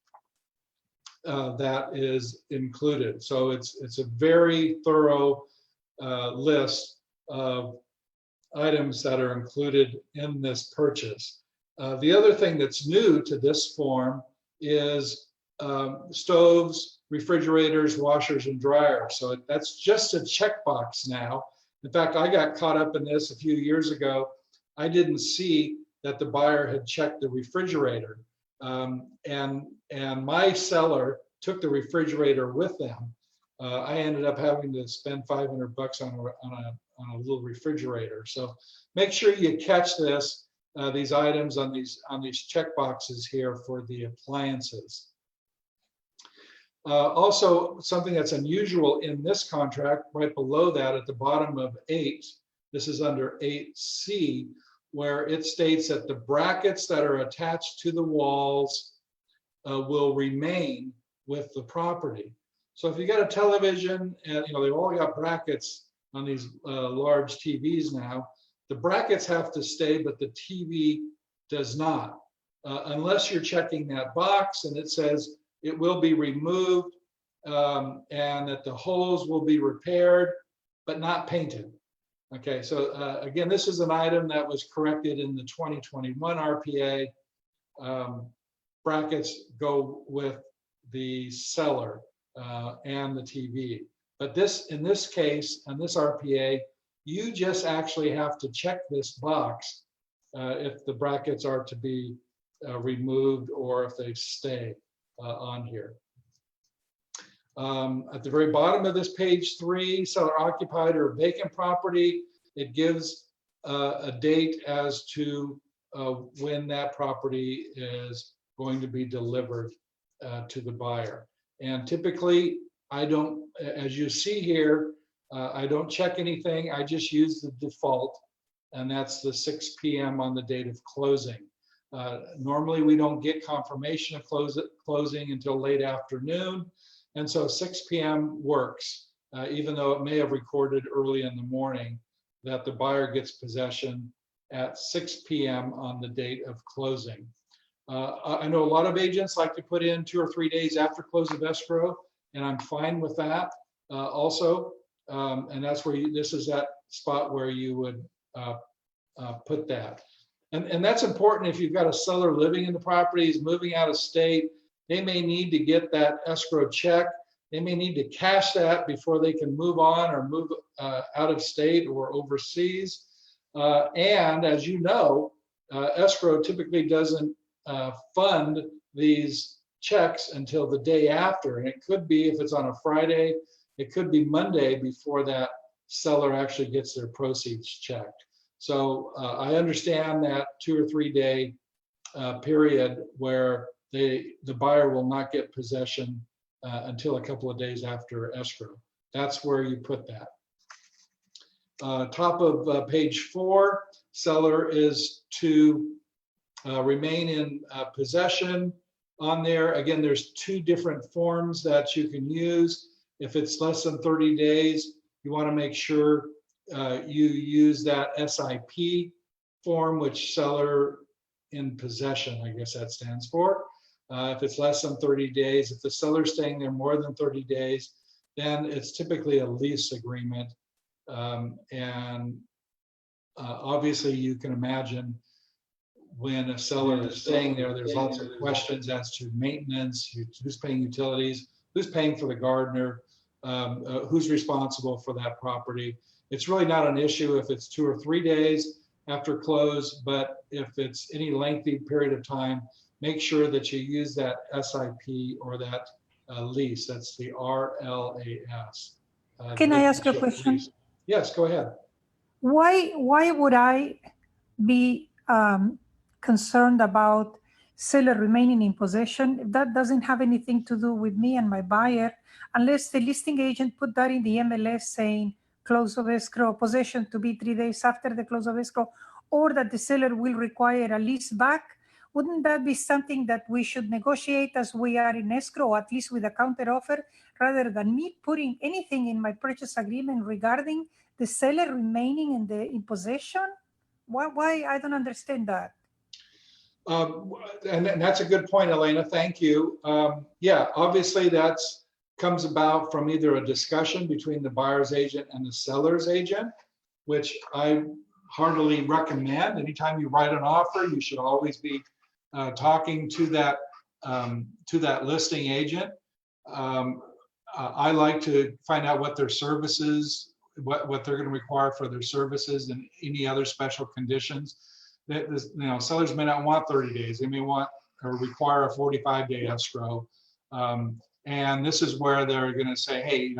S1: that is included. So it's a very thorough list of items that are included in this purchase. The other thing that's new to this form is stoves, refrigerators, washers, and dryers. So that's just a checkbox now. In fact, I got caught up in this a few years ago. I didn't see that the buyer had checked the refrigerator. And my seller took the refrigerator with them. I ended up having to spend $500 on a little refrigerator. So make sure you catch this, these items on these check boxes here for the appliances. Also, something that's unusual in this contract, right below that at the bottom of 8, this is under 8C, where it states that the brackets that are attached to the walls will remain with the property. So if you got a television, and you know they've all got brackets on these large TVs now, the brackets have to stay, but the TV does not, unless you're checking that box and it says it will be removed and that the holes will be repaired, but not painted. Okay, so again, this is an item that was corrected in the 2021 RPA. Brackets go with the seller and the TV. But in this case, in this RPA, you just actually have to check this box if the brackets are to be removed or if they stay on here. At the very bottom of this page 3, seller occupied or vacant property, it gives a date as to when that property is going to be delivered to the buyer. And typically, I don't, as you see here, I don't check anything. I just use the default, and that's the 6 p.m. on the date of closing. Normally, we don't get confirmation of closing until late afternoon. And so 6 p.m. works, even though it may have recorded early in the morning that the buyer gets possession at 6 p.m. on the date of closing. I know a lot of agents like to put in 2 or 3 days after close of escrow. and I'm fine with that also. And that's where this is that spot where you would put that. And that's important if you've got a seller living in the property, he's moving out of state. They may need to get that escrow check. They may need to cash that before they can move on or move out of state or overseas. And as you know, escrow typically doesn't fund these checks until the day after. And it could be, if it's on a Friday, it could be Monday before that seller actually gets their proceeds checked. So I understand that 2 or 3 day period where the buyer will not get possession until a couple of days after escrow. That's where you put that. Top of page 4, seller is to remain in possession. On there, again, there's 2 different forms that you can use. If it's less than 30 days, you want to make sure you use that SIP form, which seller in possession, I guess that stands for. If it's less than 30 days, if the seller's staying there more than 30 days, then it's typically a lease agreement. Obviously you can imagine when a seller is staying there, there's lots of questions as to maintenance, who's paying utilities, who's paying for the gardener, who's responsible for that property. It's really not an issue if it's 2 or 3 days after close, but if it's any lengthy period of time, make sure that you use that SIP or that lease. That's the RLAS.
S5: Can I ask a question?
S1: Lease. Yes, go ahead.
S5: Why would I be concerned about seller remaining in possession if that doesn't have anything to do with me and my buyer, unless the listing agent put that in the MLS saying close of escrow, possession to be 3 days after the close of escrow, or that the seller will require a lease back? Wouldn't that be something that we should negotiate as we are in escrow, at least with a counter offer, rather than me putting anything in my purchase agreement regarding the seller remaining in possession? Why? I don't understand that.
S1: And that's a good point, Elena. Thank you. Yeah, obviously that's comes about from either a discussion between the buyer's agent and the seller's agent, which I heartily recommend. Anytime you write an offer, you should always be talking to that listing agent. I like to find out what their services, what they're going to require for their services and any other special conditions. That sellers may not want 30 days. They may want or require a 45-day escrow. And this is where they're going to say, hey,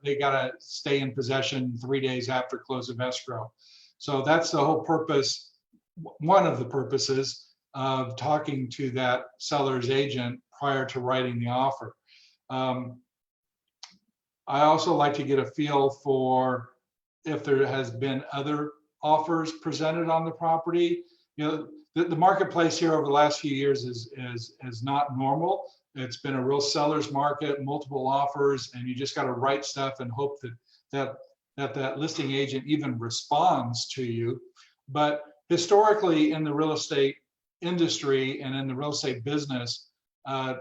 S1: they gotta stay in possession 3 days after close of escrow. So that's the whole purpose, one of the purposes of talking to that seller's agent prior to writing the offer. I also like to get a feel for if there has been other offers presented on the property. The marketplace here over the last few years is not normal. It's been a real seller's market, multiple offers, and you just got to write stuff and hope that listing agent even responds to you. But historically in the real estate industry and in the real estate business,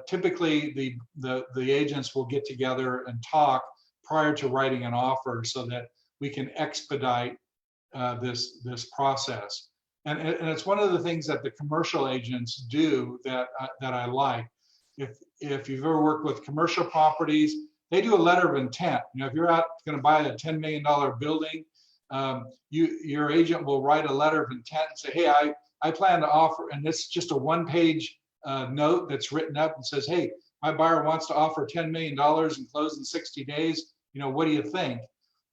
S1: typically the agents will get together and talk prior to writing an offer so that we can expedite this process. And it's one of the things that the commercial agents do that I like. If you've ever worked with commercial properties, they do a letter of intent. If you're out going to buy a $10 million building, your agent will write a letter of intent and say, hey, I plan to offer, and this is just a 1-page note that's written up and says, hey, my buyer wants to offer $10 million and close in 60 days. What do you think?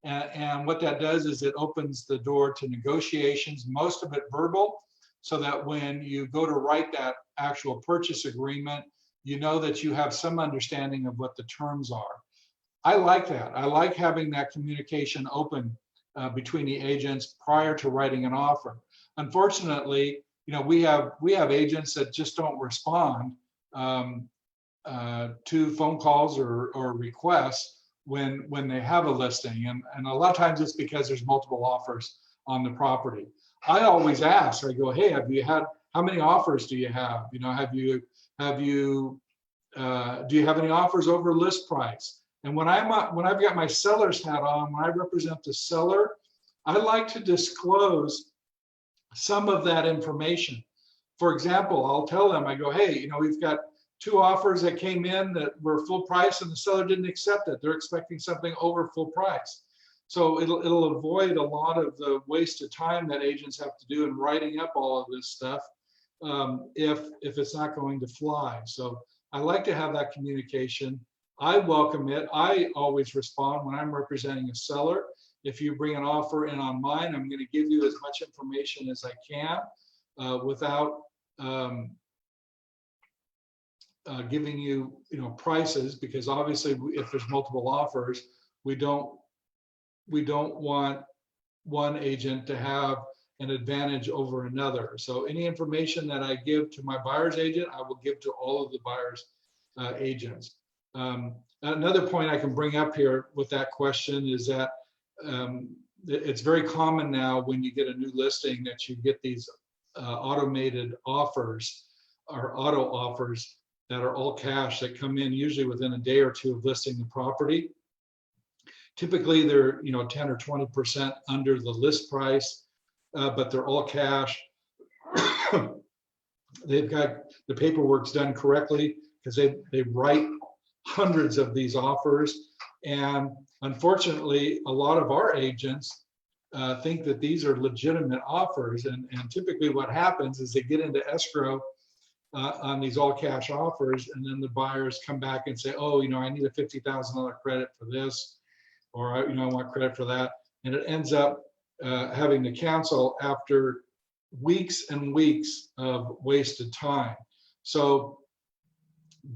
S1: And what that does is it opens the door to negotiations, most of it verbal, so that when you go to write that actual purchase agreement, you know that you have some understanding of what the terms are. I like that. I like having that communication open between the agents prior to writing an offer. Unfortunately, we have agents that just don't respond to phone calls or requests when they have a listing, and a lot of times it's because there's multiple offers on the property. I always ask. I go, hey, how many offers do you have? Have you do you have any offers over list price? And when I've got my seller's hat on, when I represent the seller, I like to disclose some of that information. For example, I'll tell them, I go, hey, we've got 2 offers that came in that were full price and the seller didn't accept it. They're expecting something over full price. So it'll avoid a lot of the wasted time that agents have to do in writing up all of this stuff if it's not going to fly. So I like to have that communication. I welcome it. I always respond when I'm representing a seller. If you bring an offer in on mine, I'm going to give you as much information as I can without giving you, prices, because obviously if there's multiple offers, we don't want one agent to have an advantage over another. So any information that I give to my buyer's agent, I will give to all of the buyer's agents. Another point I can bring up here with that question is that it's very common now when you get a new listing that you get these automated offers or auto offers that are all cash that come in usually within a day or two of listing the property. Typically they're 10 or 20% under the list price, but they're all cash. They've got the paperwork's done correctly because they write hundreds of these offers. And unfortunately, a lot of our agents think that these are legitimate offers. And typically what happens is they get into escrow on these all cash offers. And then the buyers come back and say, oh, I need a $50,000 credit for this, or I want credit for that. And it ends up having to cancel after weeks and weeks of wasted time. So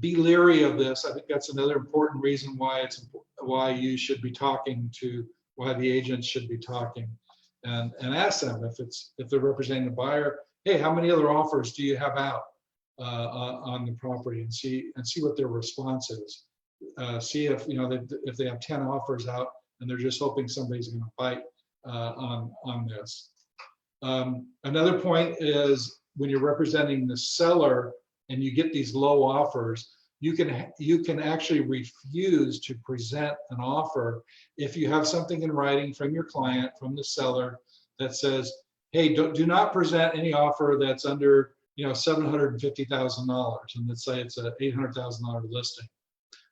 S1: be leery of this. I think that's another important reason why you should be talking to, why the agents should be talking, and ask them if they're representing the buyer, hey, how many other offers do you have out on the property, and see what their response is. See if if they have 10 offers out and they're just hoping somebody's going to bite on this. Another point is when you're representing the seller and you get these low offers, you can actually refuse to present an offer if you have something in writing from your client, from the seller, that says, hey, do not present any offer that's under $750,000, and let's say it's an $800,000 listing.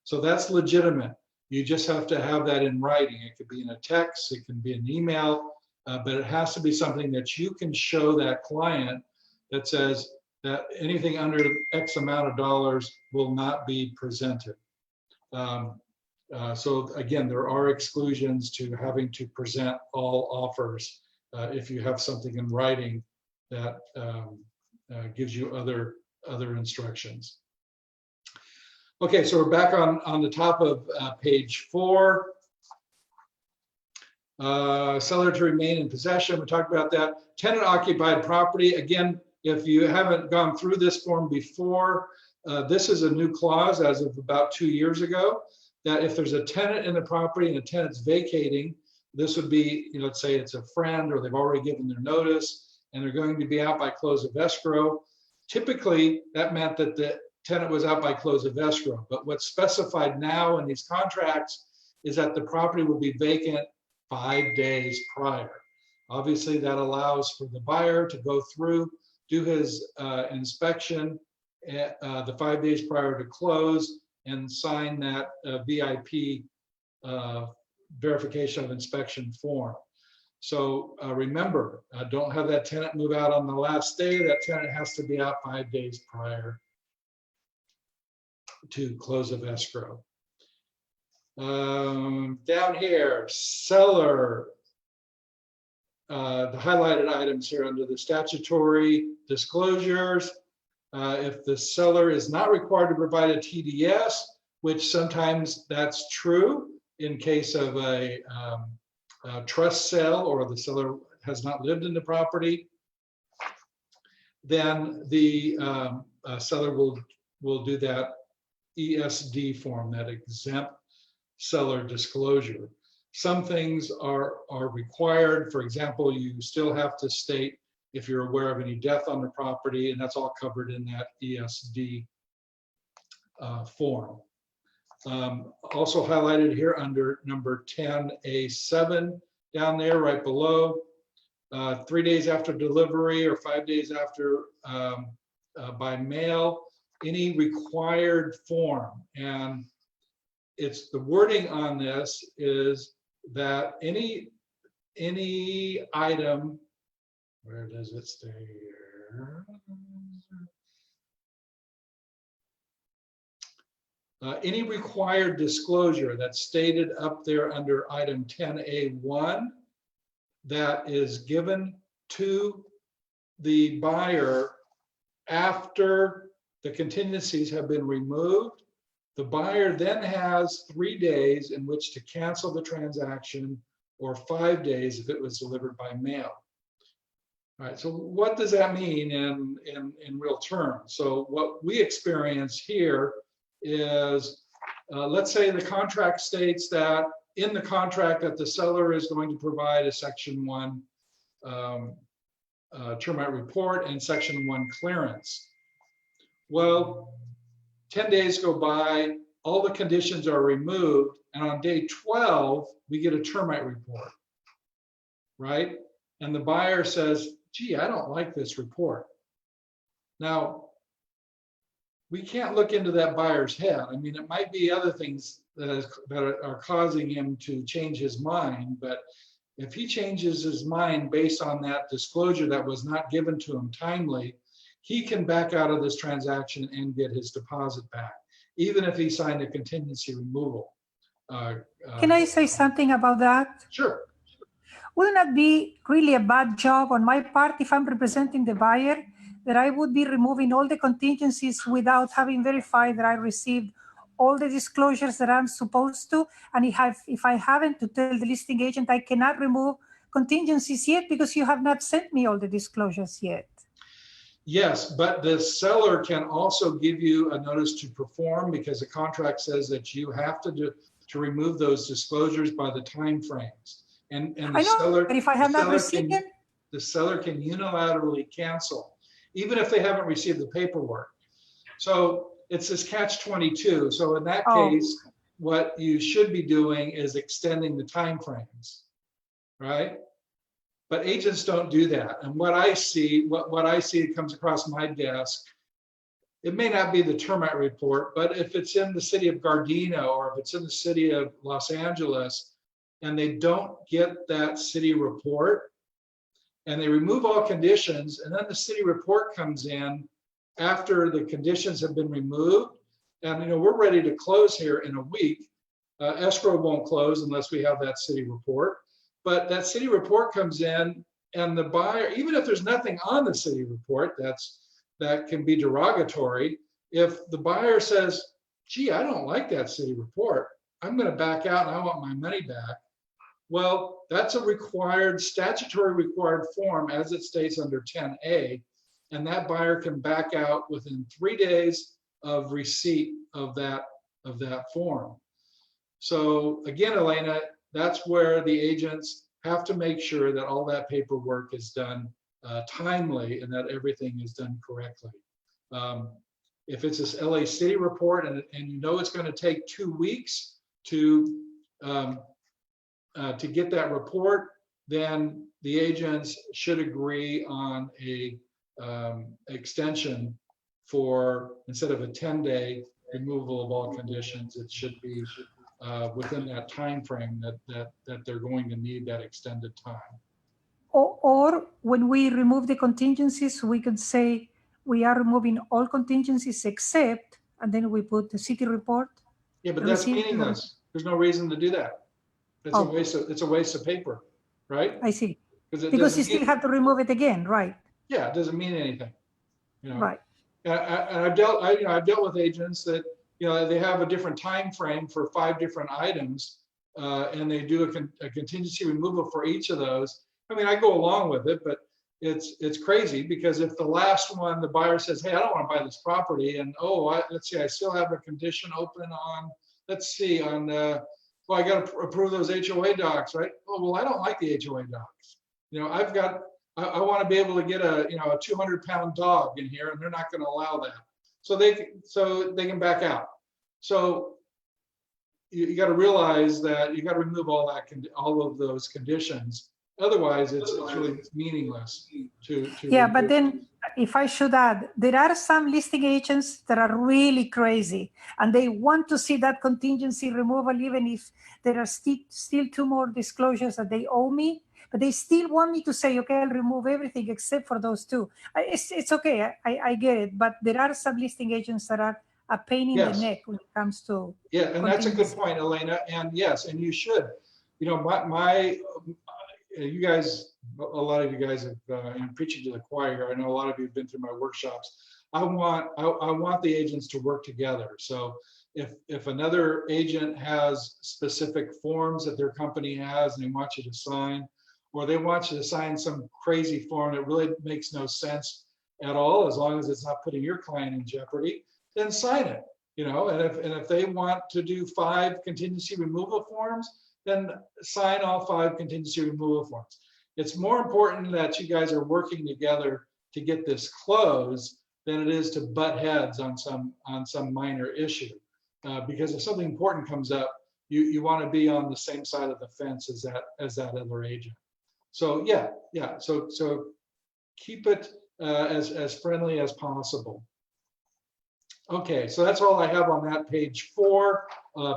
S1: So that's legitimate. You just have to have that in writing. It could be in a text, it can be an email, but it has to be something that you can show that client that says that anything under X amount of dollars will not be presented. So again, there are exclusions to having to present all offers if you have something in writing that gives you other instructions. Okay, so we're back on the top of page 4. Seller to remain in possession, we talked about that. Tenant occupied property, again, if you haven't gone through this form before, this is a new clause as of about 2 years ago, that if there's a tenant in the property and a tenant's vacating, this would be, let's say it's a friend or they've already given their notice and they're going to be out by close of escrow. Typically, that meant that the tenant was out by close of escrow. But what's specified now in these contracts is that the property will be vacant 5 days prior. Obviously, that allows for the buyer to go through, do his inspection the 5 days prior to close, and sign that VIP verification of inspection form. So remember, don't have that tenant move out on the last day. That tenant has to be out 5 days prior to close of escrow. Down here, seller, the highlighted items here under the statutory disclosures. If the seller is not required to provide a TDS, which sometimes that's true in case of a trust sale or the seller has not lived in the property, then the seller will do that ESD form, that exempt seller disclosure. Some things are required. For example, you still have to state if you're aware of any death on the property, and that's all covered in that ESD form. Also highlighted here under number 10A7 down there right below, 3 days after delivery or 5 days after by mail, any required form. And it's the wording on this is that any item, where does it stay here? Any required disclosure that's stated up there under item 10A1 that is given to the buyer after the contingencies have been removed, the buyer then has 3 days in which to cancel the transaction, or 5 days if it was delivered by mail. All right, so what does that mean in real terms? So what we experience here is, let's say the contract states that in the contract that the seller is going to provide a Section 1 termite report and Section 1 clearance. Well, 10 days go by, all the conditions are removed, and on day 12, we get a termite report, right? And the buyer says, gee, I don't like this report. Now, we can't look into that buyer's head. I mean, it might be other things that are causing him to change his mind, but if he changes his mind based on that disclosure that was not given to him timely, he can back out of this transaction and get his deposit back, even if he signed a contingency removal.
S5: Can I say something about that?
S1: Sure.
S5: Wouldn't that be really a bad job on my part if I'm representing the buyer, that I would be removing all the contingencies without having verified that I received all the disclosures that I'm supposed to? And if I haven't, to tell the listing agent I cannot remove contingencies yet because you have not sent me all the disclosures yet.
S1: Yes, but the seller can also give you a notice to perform, because the contract says that you have to remove those disclosures by the time frames. And the
S5: I know,
S1: seller,
S5: but if I have not received it,
S1: the seller can unilaterally cancel, even if they haven't received the paperwork. So it's this catch-22. So in that case, what you should be doing is extending the time frames, right? But agents don't do that. And what I see, what I see comes across my desk, it may not be the termite report, but if it's in the city of Gardena or if it's in the city of Los Angeles, and they don't get that city report, and they remove all conditions, and then the city report comes in after the conditions have been removed, and we're ready to close here in a week. Escrow won't close unless we have that city report. But that city report comes in, and the buyer, even if there's nothing on the city report that can be derogatory, if the buyer says, gee, I don't like that city report, I'm going to back out and I want my money back. Well, that's a required, statutory required form as it states under 10A, and that buyer can back out within 3 days of receipt of that form. So again, Elena, that's where the agents have to make sure that all that paperwork is done timely and that everything is done correctly. If it's this LA City report and it's going to take 2 weeks to get that report, then the agents should agree on a extension for, instead of a 10-day removal of all conditions, it should be within that time frame that they're going to need that extended time.
S5: or when we remove the contingencies, we could say we are removing all contingencies except, and then we put the city report.
S1: Yeah, but that's meaningless. There's no reason to do that. It's a waste of paper, right?
S5: I see.
S1: Because
S5: you still have to remove it again, right?
S1: Yeah, it doesn't mean anything.
S5: Right.
S1: And I've dealt with agents that they have a different time frame for 5 different items, and they do a contingency removal for each of those. I mean, I go along with it, but it's crazy, because if the last one, the buyer says, hey, I don't want to buy this property, and let's see, I still have a condition open on, I got to approve those HOA docs, right? Oh, well, I don't like the HOA docs. I want to be able to get a 200-pound dog in here, and they're not going to allow that. So they can back out. So you got to realize that you got to remove all of those conditions. Otherwise, it's really meaningless to.
S5: Yeah, but then if I should add, there are some listing agents that are really crazy and they want to see that contingency removal, even if there are still 2 more disclosures that they owe me, but they still want me to say, okay, I'll remove everything except for those 2. It's okay, I get it, but there are some listing agents that are a pain in
S1: Yes.
S5: the neck when it comes to.
S1: Yeah, and that's a good
S5: contingency.
S1: point, Elena. And yes, and you should. You know, you guys, a lot of you guys have, I'm preaching to the choir here. I know a lot of you have been through my workshops. I want the agents to work together. So if another agent has specific forms that their company has and they want you to sign, or they want you to sign some crazy form that really makes no sense at all, as long as it's not putting your client in jeopardy, then sign it. You know, and if they want to do 5 contingency removal forms, then sign all 5 contingency removal forms. It's more important that you guys are working together to get this closed than it is to butt heads on some minor issue. Because if something important comes up, you want to be on the same side of the fence as that other agent. So yeah. So keep it as friendly as possible. Okay, so that's all I have on that page 4.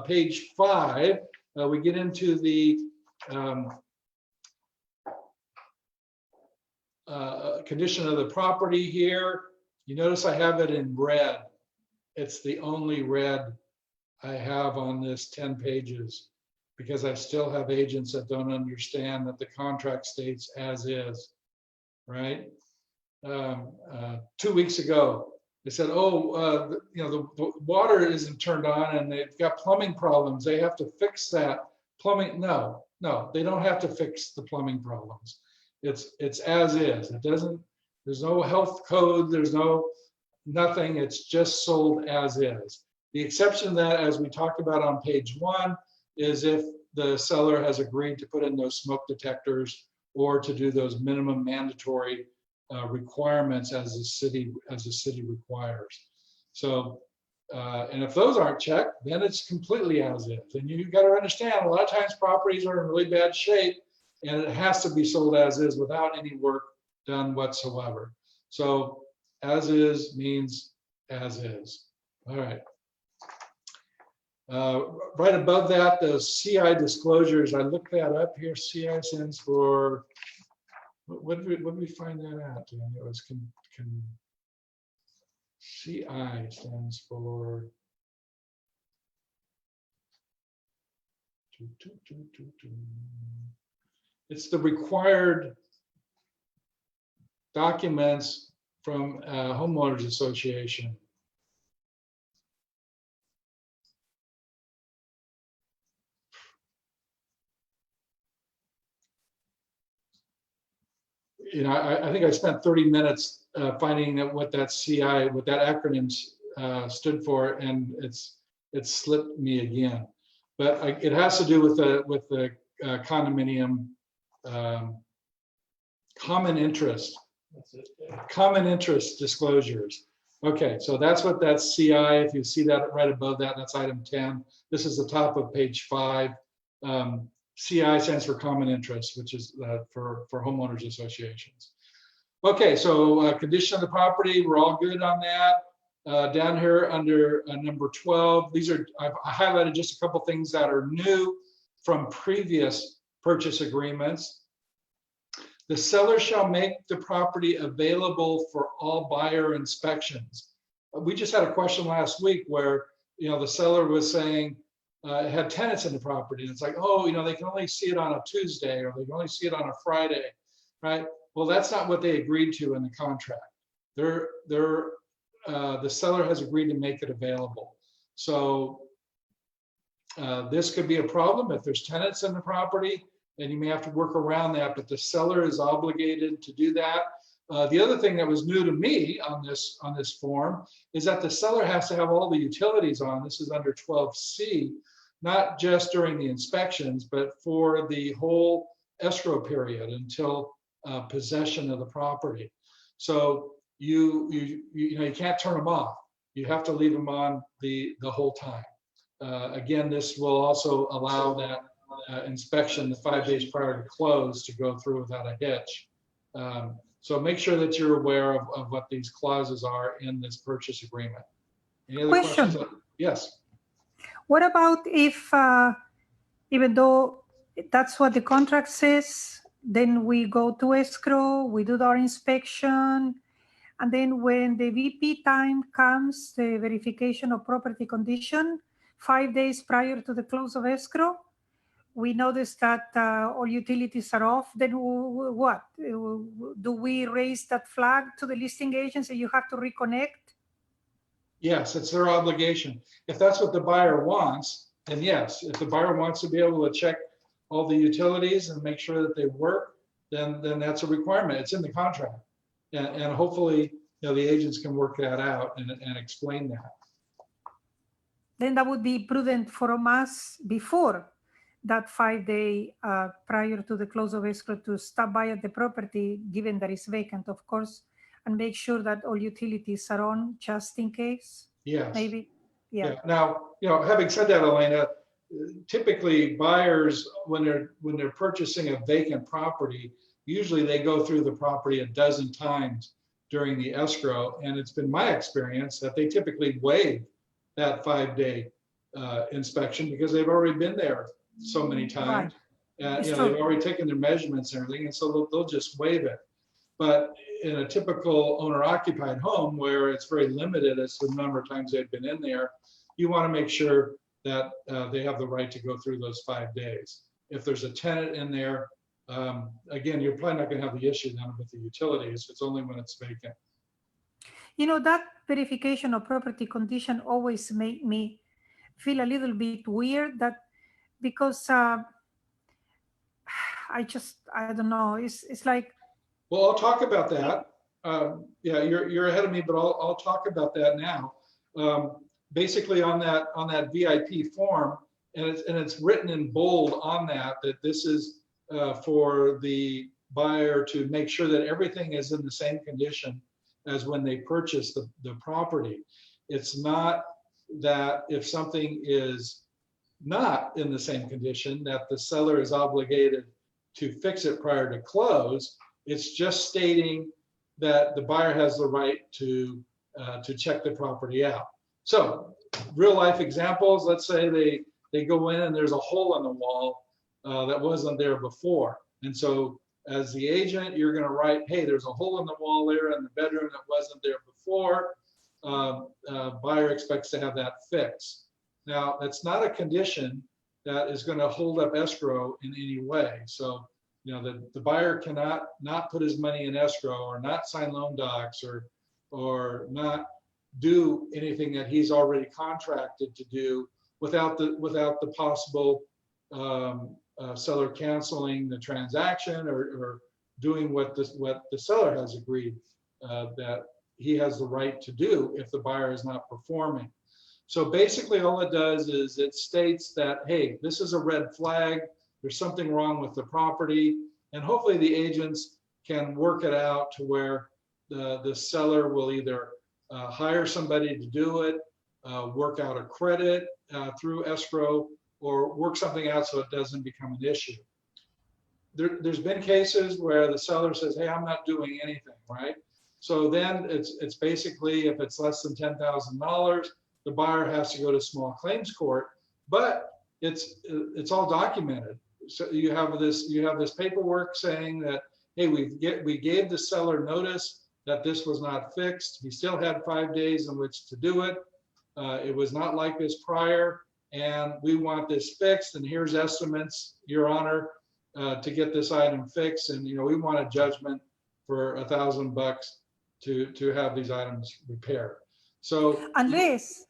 S1: Page 5, we get into the condition of the property here. You notice I have it in red. It's the only red I have on this 10 pages because I still have agents that don't understand that the contract states as is, right? 2 weeks ago, they said, oh, you know, the water isn't turned on and they've got plumbing problems. They have to fix that plumbing. No, they don't have to fix the plumbing problems. It's as is. It doesn't, there's no health code. There's nothing. It's just sold as is. The exception to that, as we talked about on page 1, is if the seller has agreed to put in those smoke detectors or to do those minimum mandatory requirements as the city requires. So, and if those aren't checked, then it's completely as is. And you got to understand, a lot of times properties are in really bad shape, and it has to be sold as is without any work done whatsoever. So, as is means as is. All right. Right above that, the CI disclosures. I looked that up here. CI stands for. What did we find that out? It was CI stands for it's the required documents from a homeowners association. You know, I think I spent 30 minutes finding out what that CI, what that acronym stood for, and it slipped me again. But it has to do with the condominium common interest disclosures. Okay, so that's what that CI. If you see that right above that, that's item 10. This is the top of page 5. CI stands for common interest, which is for homeowners associations. Okay, so condition of the property, we're all good on that. Down here under number 12, I've highlighted just a couple things that are new from previous purchase agreements. The seller shall make the property available for all buyer inspections. We just had a question last week where, you know, the seller was saying, it had tenants in the property, and it's like, oh, you know, they can only see it on a Tuesday or they can only see it on a Friday, right? Well, that's not what they agreed to in the contract. The seller has agreed to make it available. So this could be a problem if there's tenants in the property, and you may have to work around that, but the seller is obligated to do that. The other thing that was new to me on this form is that the seller has to have all the utilities on. This is under 12C, not just during the inspections, but for the whole escrow period until possession of the property. So you can't turn them off. You have to leave them on the whole time. Again, this will also allow that inspection the 5 days prior to close to go through without a hitch. So make sure that you're aware of what these clauses are in this purchase agreement. Any other
S5: Question.
S1: questions? Yes.
S5: What about if, even though that's what the contract says, then we go to escrow, we do our inspection, and then when the VP time comes, the verification of property condition, 5 days prior to the close of escrow, we notice that all utilities are off, then what? Do we raise that flag to the listing agent and you have to reconnect?
S1: Yes, it's their obligation. If that's what the buyer wants, then yes. If the buyer wants to be able to check all the utilities and make sure that they work, then that's a requirement. It's in the contract. And hopefully, the agents can work that out and explain that.
S5: Then that would be prudent from us before that 5 day prior to the close of escrow to stop by at the property, given that it's vacant, of course, and make sure that all utilities are on just in case.
S1: Yes.
S5: Maybe. Yeah.
S1: Now, having said that, Elena, typically buyers, when they're purchasing a vacant property, usually they go through the property a dozen times during the escrow. And it's been my experience that they typically waive that 5 day inspection because they've already been there so many times.
S5: It's
S1: They've
S5: true.
S1: already taken their measurements and everything. And so they'll just waive it. But in a typical owner occupied home where it's very limited as to the number of times they've been in there, you want to make sure that they have the right to go through those 5 days. If there's a tenant in there, again, you're probably not going to have the issue then with the utilities. It's only when it's vacant.
S5: That verification of property condition always make me feel a little bit weird because I don't know. It's like,
S1: Well, I'll talk about that. Yeah, you're ahead of me, but I'll talk about that now. Basically, on that VIP form, and it's written in bold on that this is for the buyer to make sure that everything is in the same condition as when they purchased the property. It's not that if something is not in the same condition that the seller is obligated to fix it prior to close. It's just stating that the buyer has the right to check the property out. So real life examples, let's say they go in and there's a hole in the wall that wasn't there before. And so as the agent, you're going to write, hey, there's a hole in the wall there in the bedroom that wasn't there before. Buyer expects to have that fixed. Now, that's not a condition that is going to hold up escrow in any way. So, the buyer cannot not put his money in escrow or not sign loan docs or not do anything that he's already contracted to do without the possible seller canceling the transaction or doing what the seller has agreed that he has the right to do if the buyer is not performing. So basically all it does is it states that, hey, this is a red flag, there's something wrong with the property, and hopefully the agents can work it out to where the seller will either hire somebody to do it, work out a credit through escrow, or work something out so it doesn't become an issue. There's been cases where the seller says, hey, I'm not doing anything, right? So then it's basically, if it's less than $10,000, the buyer has to go to small claims court, but it's all documented. So you have this paperwork saying that, hey, we gave the seller notice that this was not fixed. He still had 5 days in which to do it. It was not like this prior, and we want this fixed. And here's estimates, Your Honor, to get this item fixed. And we want a judgment for $1,000 to have these items repaired. So unless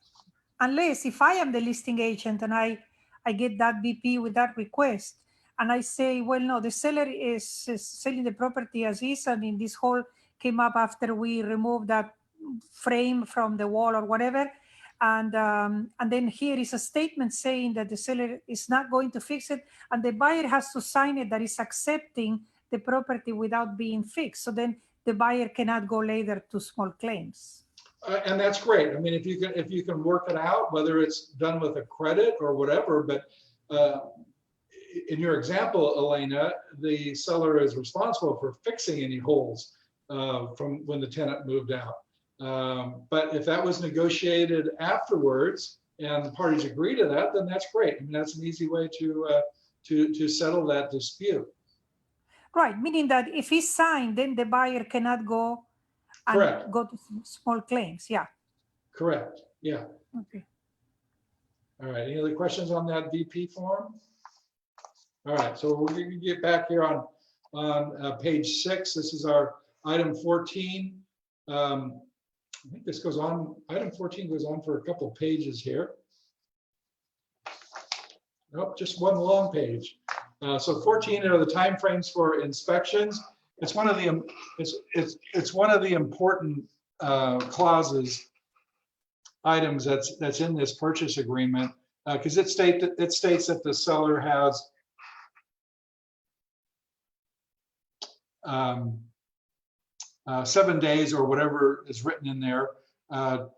S5: if I am the listing agent and I get that BP with that request, and I say, well, no, the seller is selling the property as is. I mean, this hole came up after we removed that frame from the wall or whatever. And then here is a statement saying that the seller is not going to fix it, and the buyer has to sign it that is accepting the property without being fixed. So then the buyer cannot go later to small claims.
S1: And that's great. I mean, if you can work it out, whether it's done with a credit or whatever, but in your example, Elena, the seller is responsible for fixing any holes from when the tenant moved out. But if that was negotiated afterwards and the parties agree to that, then that's great. I mean, that's an easy way to settle that dispute.
S5: Right, meaning that if it's signed, then the buyer cannot go and
S1: Correct.
S5: go to small claims. Yeah.
S1: Correct. Yeah.
S5: Okay.
S1: All right. Any other questions on that VP form? All right. So we're going to get back here on page 6. This is our item 14. I think this goes on. Item 14 goes on for a couple of pages here. Nope, just one long page. So 14 are the timeframes for inspections. It's one of the it's one of the important clauses, items that's in this purchase agreement, because it states that the seller has 7 days or whatever is written in there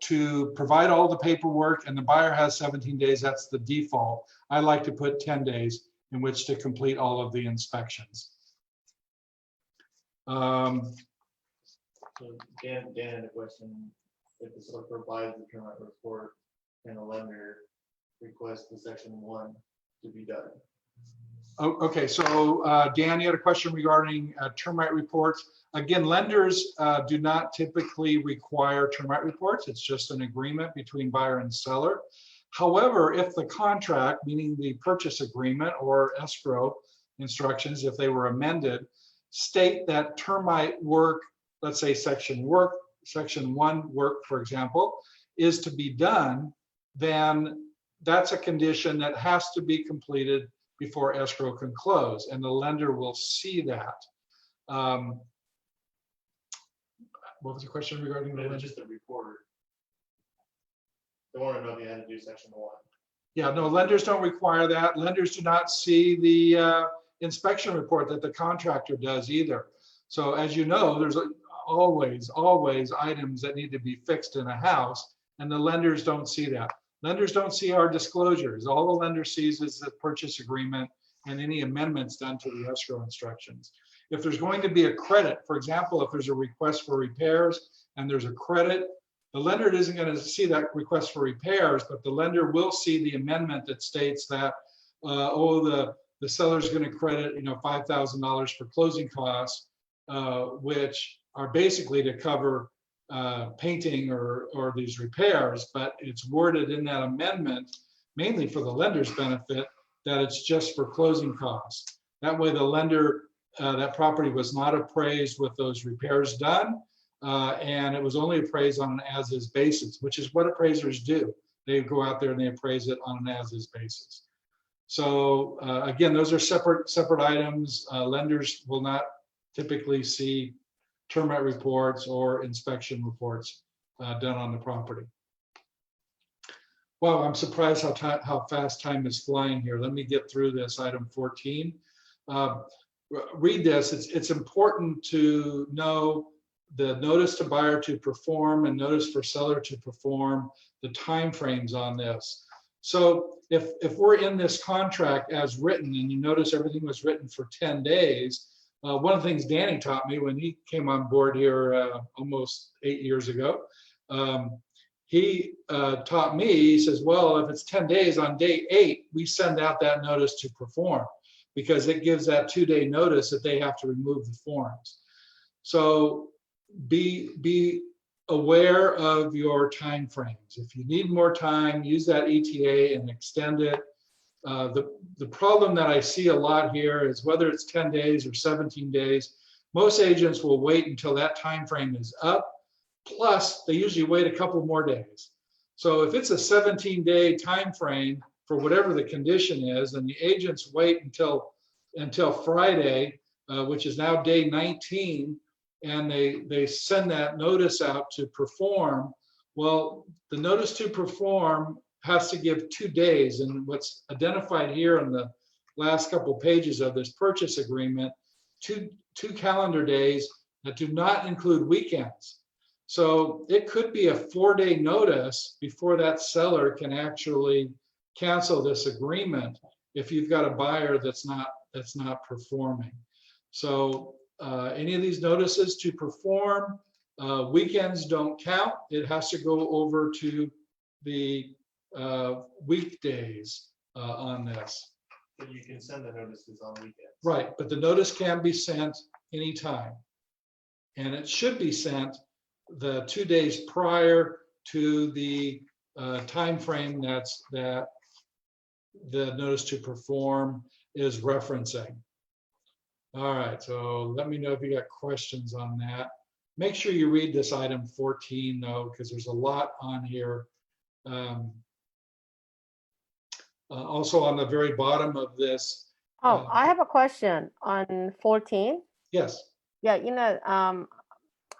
S1: to provide all the paperwork, and the buyer has 17 days. That's the default. I like to put 10 days in which to complete all of the inspections.
S2: So Dan had a question. If the seller provides the termite report and the lender requests the section 1 to be done.
S1: Oh, okay, so Dan, you had a question regarding termite reports. Again, lenders do not typically require termite reports. It's just an agreement between buyer and seller. However, if the contract, meaning the purchase agreement or escrow instructions, if they were amended, state that termite work, let's say section 1 work, for example, is to be done, then that's a condition that has to be completed before escrow can close, and the lender will see that. What was the question regarding the
S2: It was
S1: lender?
S2: just a report. They want to know if you had to do section 1.
S1: Yeah, no, lenders don't require that. Lenders do not see the inspection report that the contractor does either. So as you know, there's always items that need to be fixed in a house, and the lenders don't see that. Lenders don't see our disclosures. All the lender sees is the purchase agreement and any amendments done to the escrow instructions. If there's going to be a credit, for example, if there's a request for repairs and there's a credit, the lender isn't going to see that request for repairs, but the lender will see the amendment that states that, the seller's going to credit, $5,000 for closing costs, which are basically to cover painting or these repairs, but it's worded in that amendment, mainly for the lender's benefit, that it's just for closing costs. That way the lender, that property was not appraised with those repairs done, and it was only appraised on an as-is basis, which is what appraisers do. They go out there and they appraise it on an as-is basis. So again, those are separate items. Lenders will not typically see termite reports or inspection reports done on the property. Wow, I'm surprised how fast time is flying here. Let me get through this item 14. Read this. It's important to know the notice to buyer to perform and notice for seller to perform, the timeframes on this. So if we're in this contract as written, and you notice everything was written for 10 days, one of the things Danny taught me when he came on board here almost 8 years ago, he taught me, he says, well, if it's 10 days, on day 8, we send out that notice to perform, because it gives that 2-day notice that they have to remove the forms. So be aware of your time frames. If you need more time, use that ETA and extend it. The problem that I see a lot here is whether it's 10 days or 17 days, most agents will wait until that time frame is up. Plus, they usually wait a couple more days. So if it's a 17-day time frame for whatever the condition is, and the agents wait until Friday, which is now day 19, and they send that notice out to perform, well, the notice to perform has to give 2 days. And what's identified here in the last couple pages of this purchase agreement, two calendar days that do not include weekends. So it could be a 4-day notice before that seller can actually cancel this agreement if you've got a buyer that's not performing. So any of these notices to perform, weekends don't count. It has to go over to the weekdays on this.
S2: But you can send the notices on weekends.
S1: Right, but the notice can be sent anytime. And it should be sent the 2 days prior to the time frame that the notice to perform is referencing. All right, so let me know if you got questions on that. Make sure you read this item 14 though, because there's a lot on here. Also on the very bottom of this.
S4: Oh, I have a question on 14.
S1: Yes,
S4: Yeah,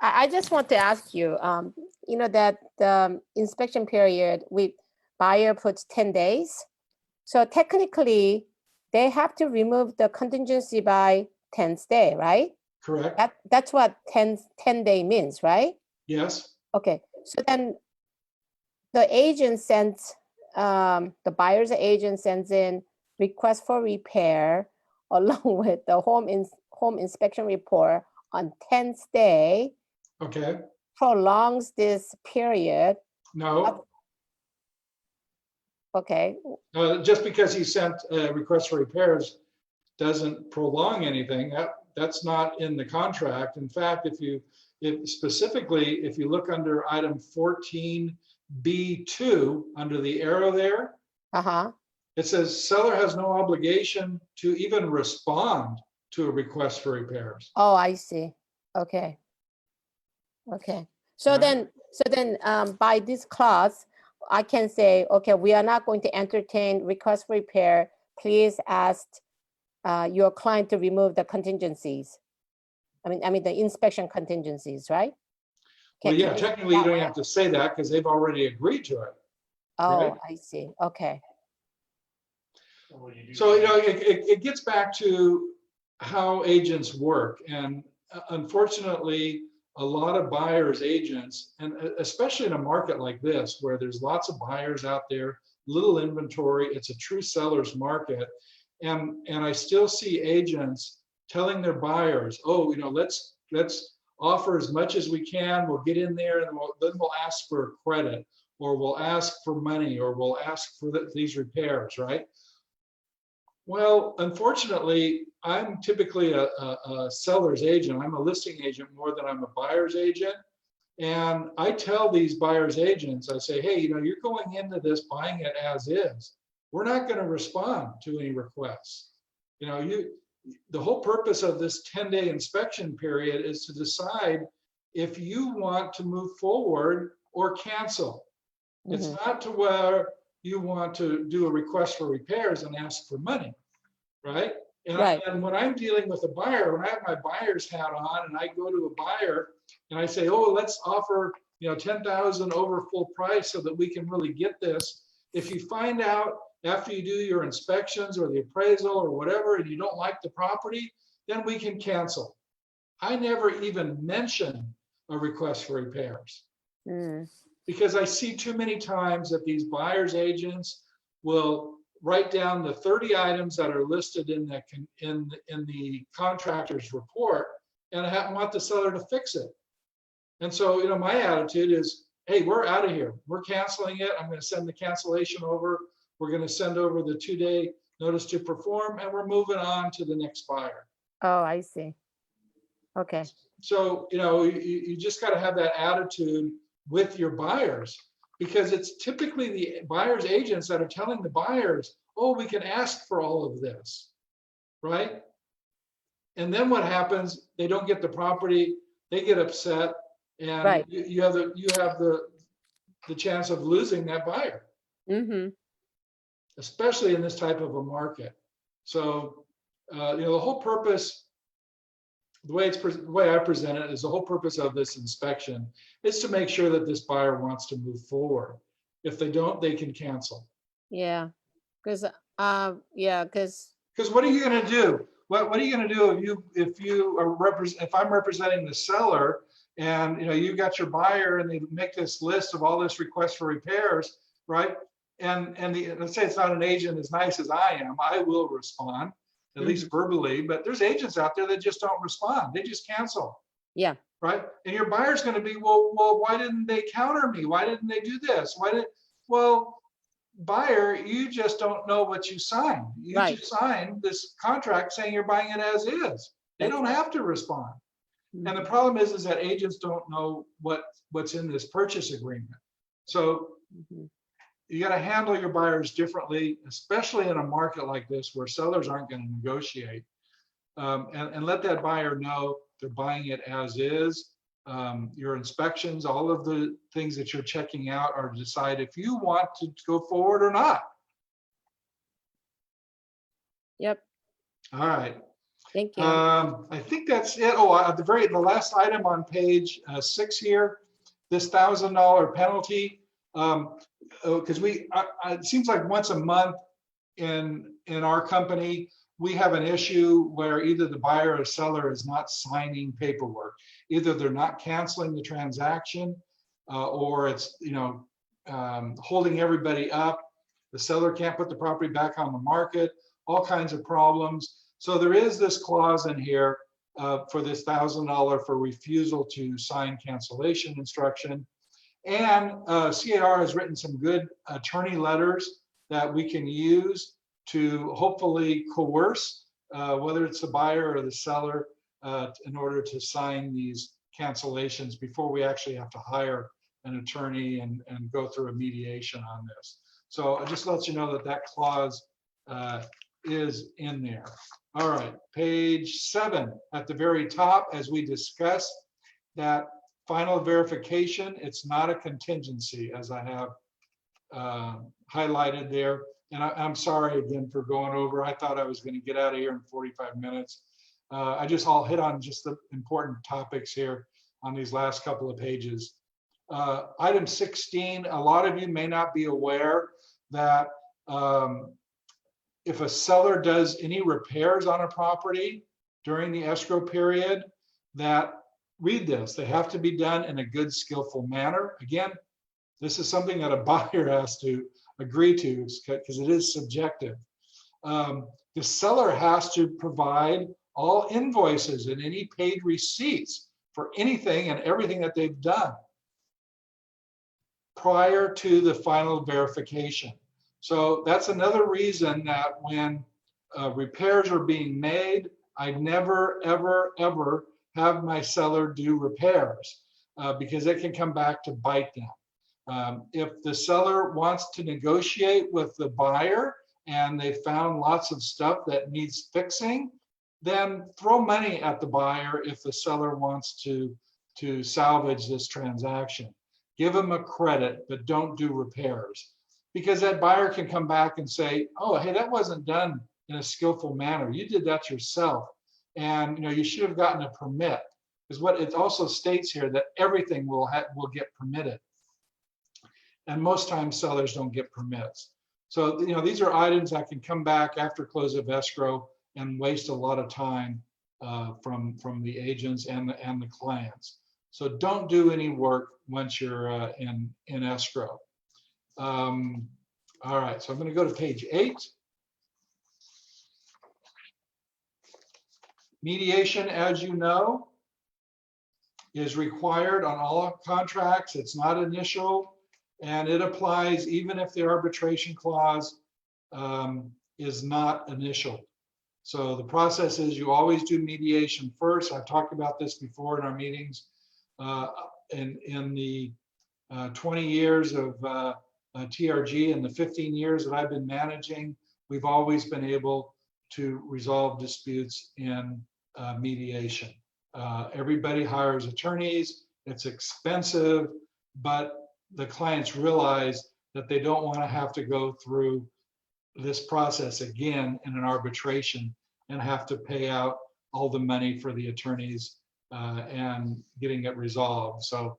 S4: I just want to ask you, that the inspection period with buyer puts 10 days. So technically, they have to remove the contingency by 10th day, right?
S1: correct.
S4: That's what 10 day means, right?
S1: Yes,
S4: Okay, so then the agent sends, the buyer's agent sends in request for repair along with the home inspection report on 10th day,
S1: okay.
S4: prolongs this period.
S1: No,
S4: Okay,
S1: just because he sent a request for repairs doesn't prolong anything. That's not in the contract. In fact, if you look under item 14B2, under the arrow there, it says seller has no obligation to even respond to a request for repairs.
S4: Oh, I see. Okay. Okay. So
S1: Right.
S4: then, by this clause, I can say, okay, we are not going to entertain request for repair. Please ask your client to remove the contingencies. I mean the inspection contingencies, right?
S1: Well,
S4: Can
S1: yeah,
S4: we-
S1: technically you
S4: that
S1: don't
S4: way?
S1: have to say that because they've already agreed to it.
S4: Oh,
S1: right?
S4: I see. Okay.
S2: So what you do-
S1: So, it gets back to how agents work. And unfortunately, a lot of buyers agents, and especially in a market like this, where there's lots of buyers out there, little inventory, it's a true seller's market. And I still see agents telling their buyers, oh, let's offer as much as we can. We'll get in there and then we'll ask for credit, or we'll ask for money, or we'll ask for these repairs, right? Well, unfortunately, I'm typically a seller's agent. I'm a listing agent more than I'm a buyer's agent. And I tell these buyer's agents, I say, hey, you're going into this buying it as is. We're not going to respond to any requests. The whole purpose of this 10-day inspection period is to decide if you want to move forward or cancel. It's not to where you want to do a request for repairs and ask for money, right? And,
S4: Right.
S1: and when I'm dealing with a buyer, when I have my buyer's hat on and I go to a buyer and I say, oh, let's offer, 10,000 over full price so that we can really get this. If you find out after you do your inspections or the appraisal or whatever, and you don't like the property, then we can cancel. I never even mention a request for repairs. Because I see too many times that these buyer's agents will write down the 30 items that are listed in the contractor's report and want the seller to fix it. And so, my attitude is, hey, we're out of here. We're canceling it. I'm going to send the cancellation over. We're going to send over the 2-day notice to perform, and we're moving on to the next buyer.
S4: Oh, I see. Okay.
S1: So, you just got to have that attitude with your buyers, because it's typically the buyer's agents that are telling the buyers, oh, we can ask for all of this, right? And then what happens? They don't get the property, they get upset, and
S4: Right.
S1: you have the chance of losing that buyer, especially in this type of a market. So, the whole purpose, the way I present it is the whole purpose of this inspection is to make sure that this buyer wants to move forward. If they don't, they can cancel.
S4: Yeah. Because
S1: Because what are you going to do? What are you going to do if I'm representing the seller And you got your buyer, and they make this list of all this requests for repairs, right? And let's say it's not an agent as nice as I am, I will respond, at least verbally. But there's agents out there that just don't respond; they just cancel.
S4: Yeah.
S1: Right. And your buyer's going to be, well, why didn't they counter me? Why didn't they do this? Well, buyer, you just don't know what you signed. You
S4: Right.
S1: just signed this contract saying you're buying it as is. They
S4: That's
S1: don't have to respond.
S4: Mhm.
S1: And the problem is that agents don't know what's in this purchase agreement. So
S4: Mhm.
S1: you got to handle your buyers differently, especially in a market like this where sellers aren't going to negotiate. And let that buyer know they're buying it as is. Your inspections, all of the things that you're checking out are to decide if you want to go forward or not.
S4: Yep.
S1: All right.
S4: Thank you.
S1: I think that's it. Oh, the last item on page 6 here, this $1,000 penalty. Because it seems like once a month in our company, we have an issue where either the buyer or seller is not signing paperwork. Either they're not canceling the transaction, or it's holding everybody up. The seller can't put the property back on the market. All kinds of problems. So there is this clause in here for this $1,000 for refusal to sign cancellation instruction. And CAR has written some good attorney letters that we can use to hopefully coerce, whether it's the buyer or the seller, in order to sign these cancellations before we actually have to hire an attorney and go through a mediation on this. So I just let you know that that clause is in there. All right, page 7 at the very top, as we discussed, that final verification, it's not a contingency, as I have highlighted there. And I'm sorry again for going over. I thought I was going to get out of here in 45 minutes. I'll hit on just the important topics here on these last couple of pages. Item 16, a lot of you may not be aware that if a seller does any repairs on a property during the escrow period, that read this, they have to be done in a good, skillful manner. Again, this is something that a buyer has to agree to because it is subjective. The seller has to provide all invoices and any paid receipts for anything and everything that they've done prior to the final verification. So that's another reason that when repairs are being made, I never, ever, ever have my seller do repairs because it can come back to bite them. If the seller wants to negotiate with the buyer and they found lots of stuff that needs fixing, then throw money at the buyer if the seller wants to salvage this transaction. Give them a credit, but don't do repairs. Because that buyer can come back and say, oh, hey, that wasn't done in a skillful manner. You did that yourself. And you should have gotten a permit. Because what it also states here that everything will get permitted. And most times sellers don't get permits. So these are items that can come back after close of escrow and waste a lot of time from the agents and the clients. So don't do any work once you're in escrow. All right, so I'm going to go to page 8. Mediation, as you know, is required on all contracts. It's not initial, and it applies even if the arbitration clause is not initial. So the process is you always do mediation first. I've talked about this before in our meetings. In the 20 years of TRG and the 15 years that I've been managing, we've always been able to resolve disputes in mediation. Everybody hires attorneys. It's expensive, but the clients realize that they don't want to have to go through this process again in an arbitration and have to pay out all the money for the attorneys and getting it resolved. So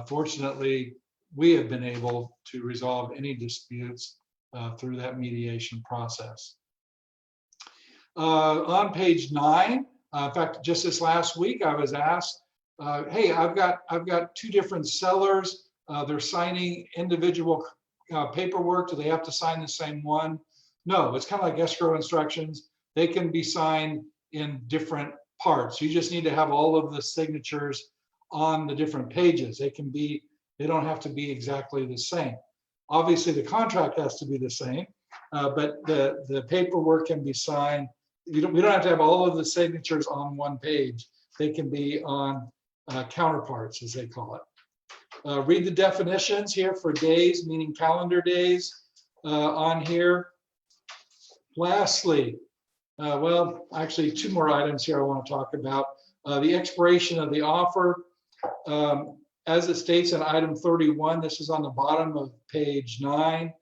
S1: fortunately, we have been able to resolve any disputes through that mediation process. On page 9, in fact, just this last week, I was asked hey, I've got two different sellers. They're signing individual paperwork. Do they have to sign the same one? No, it's kind of like escrow instructions. They can be signed in different parts. You just need to have all of the signatures on the different pages. They don't have to be exactly the same. Obviously, the contract has to be the same, but the paperwork can be signed. We don't have to have all of the signatures on one page. They can be on counterparts, as they call it. Read the definitions here for days, meaning calendar days on here. Lastly, well, actually, two more items here I want to talk about. The expiration of the offer. As it states in item 31, this is on the bottom of page 9,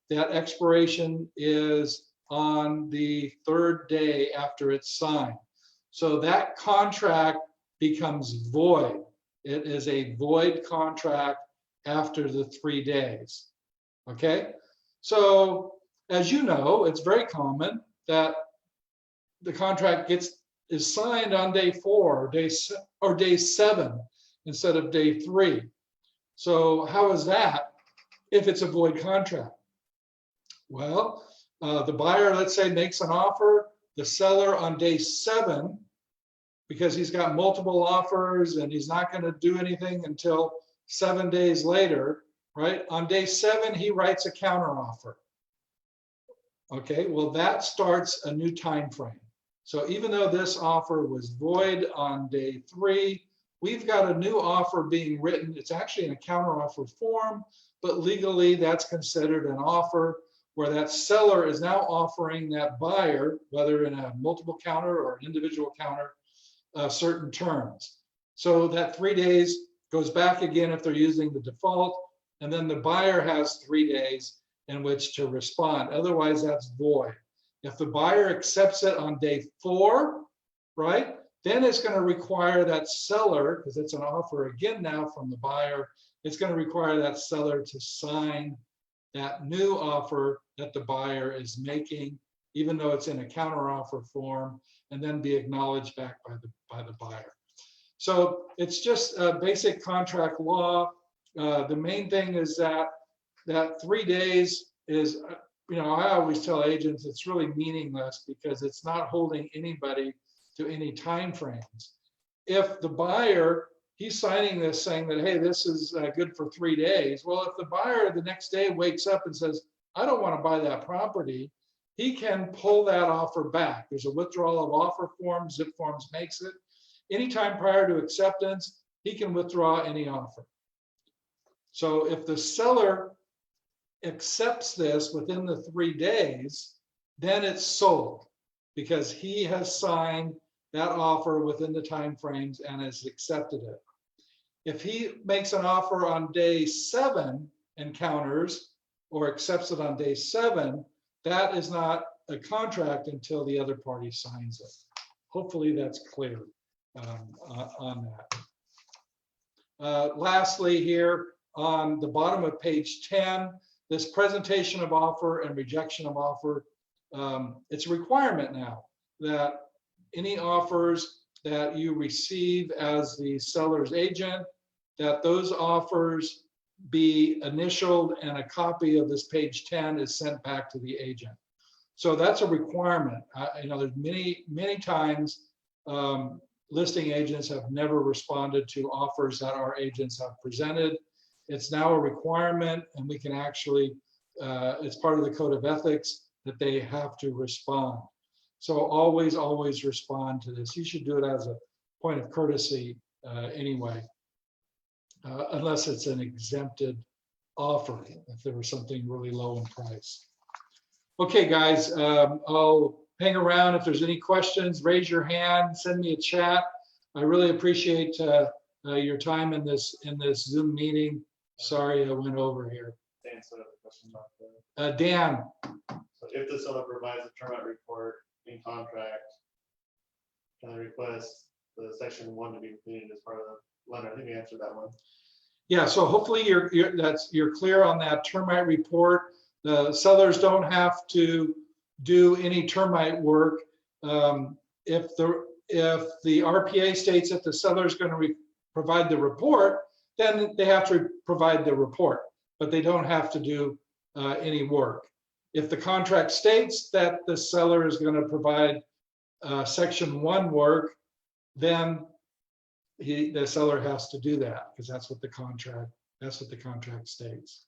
S1: that expiration is on the 3rd day after it's signed. So that contract becomes void. It is a void contract after the 3 days. Okay? So as you know, it's very common that the contract is signed on day 4 or day 7 instead of day 3. So how is that if it's a void contract? Well, the buyer, let's say, makes an offer. The seller on day 7, because he's got multiple offers and he's not going to do anything until 7 days later, right? On day 7, he writes a counteroffer. Okay, well, that starts a new time frame. So even though this offer was void on day 3, we've got a new offer being written. It's actually in a counteroffer form, but legally that's considered an offer where that seller is now offering that buyer, whether in a multiple counter or an individual counter, certain terms. So that 3 days goes back again if they're using the default, and then the buyer has 3 days in which to respond. Otherwise, that's void. If the buyer accepts it on day 4, right, then it's going to require that seller, because it's an offer again now from the buyer, it's going to require that seller to sign that new offer that the buyer is making, even though it's in a counteroffer form, and then be acknowledged back by the buyer. So it's just basic contract law. The main thing is that 3 days is, I always tell agents it's really meaningless because it's not holding anybody to any time frames. If the buyer, he's signing this saying that, hey, this is good for 3 days. Well, if the buyer the next day wakes up and says, I don't want to buy that property, he can pull that offer back. There's a withdrawal of offer form, Zip Forms makes it. Anytime prior to acceptance, he can withdraw any offer. So if the seller accepts this within the 3 days, then it's sold because he has signed that offer within the time frames and has accepted it. If he makes an offer on day 7 and counters or accepts it on day 7, that is not a contract until the other party signs it. Hopefully that's clear on that. Lastly here on the bottom of page 10, this presentation of offer and rejection of offer, it's a requirement now that any offers that you receive as the seller's agent, that those offers be initialed and a copy of this page 10 is sent back to the agent. So that's a requirement. There's many times listing agents have never responded to offers that our agents have presented. It's now a requirement, and we can actually, it's part of the code of ethics that they have to respond. So always respond to this. You should do it as a point of courtesy anyway, unless it's an exempted offer, if there was something really low in price. Okay, guys, I'll hang around. If there's any questions, raise your hand, send me a chat. I really appreciate your time in this Zoom meeting. Sorry I went over here.
S2: Dan set up a question about that.
S1: Dan.
S2: So if the seller provides a termite report in contract, can I request the section 1 to be completed as part of the letter? I think we answered that one.
S1: Yeah, so hopefully you're clear on that termite report. The sellers don't have to do any termite work. If the RPA states that the seller is going to provide the report, then they have to provide the report, but they don't have to do any work. If the contract states that the seller is going to provide section 1 work, then the seller has to do that because that's what the contract states.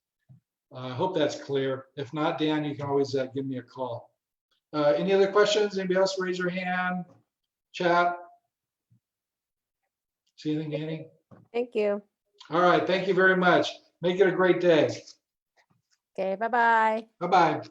S1: I hope that's clear. If not, Dan, you can always give me a call. Any other questions? Anybody else raise your hand? Chat? See anything, Danny?
S4: Thank you.
S1: All right. Thank you very much. Make it a great day.
S4: Okay, bye-bye.
S1: Bye-bye.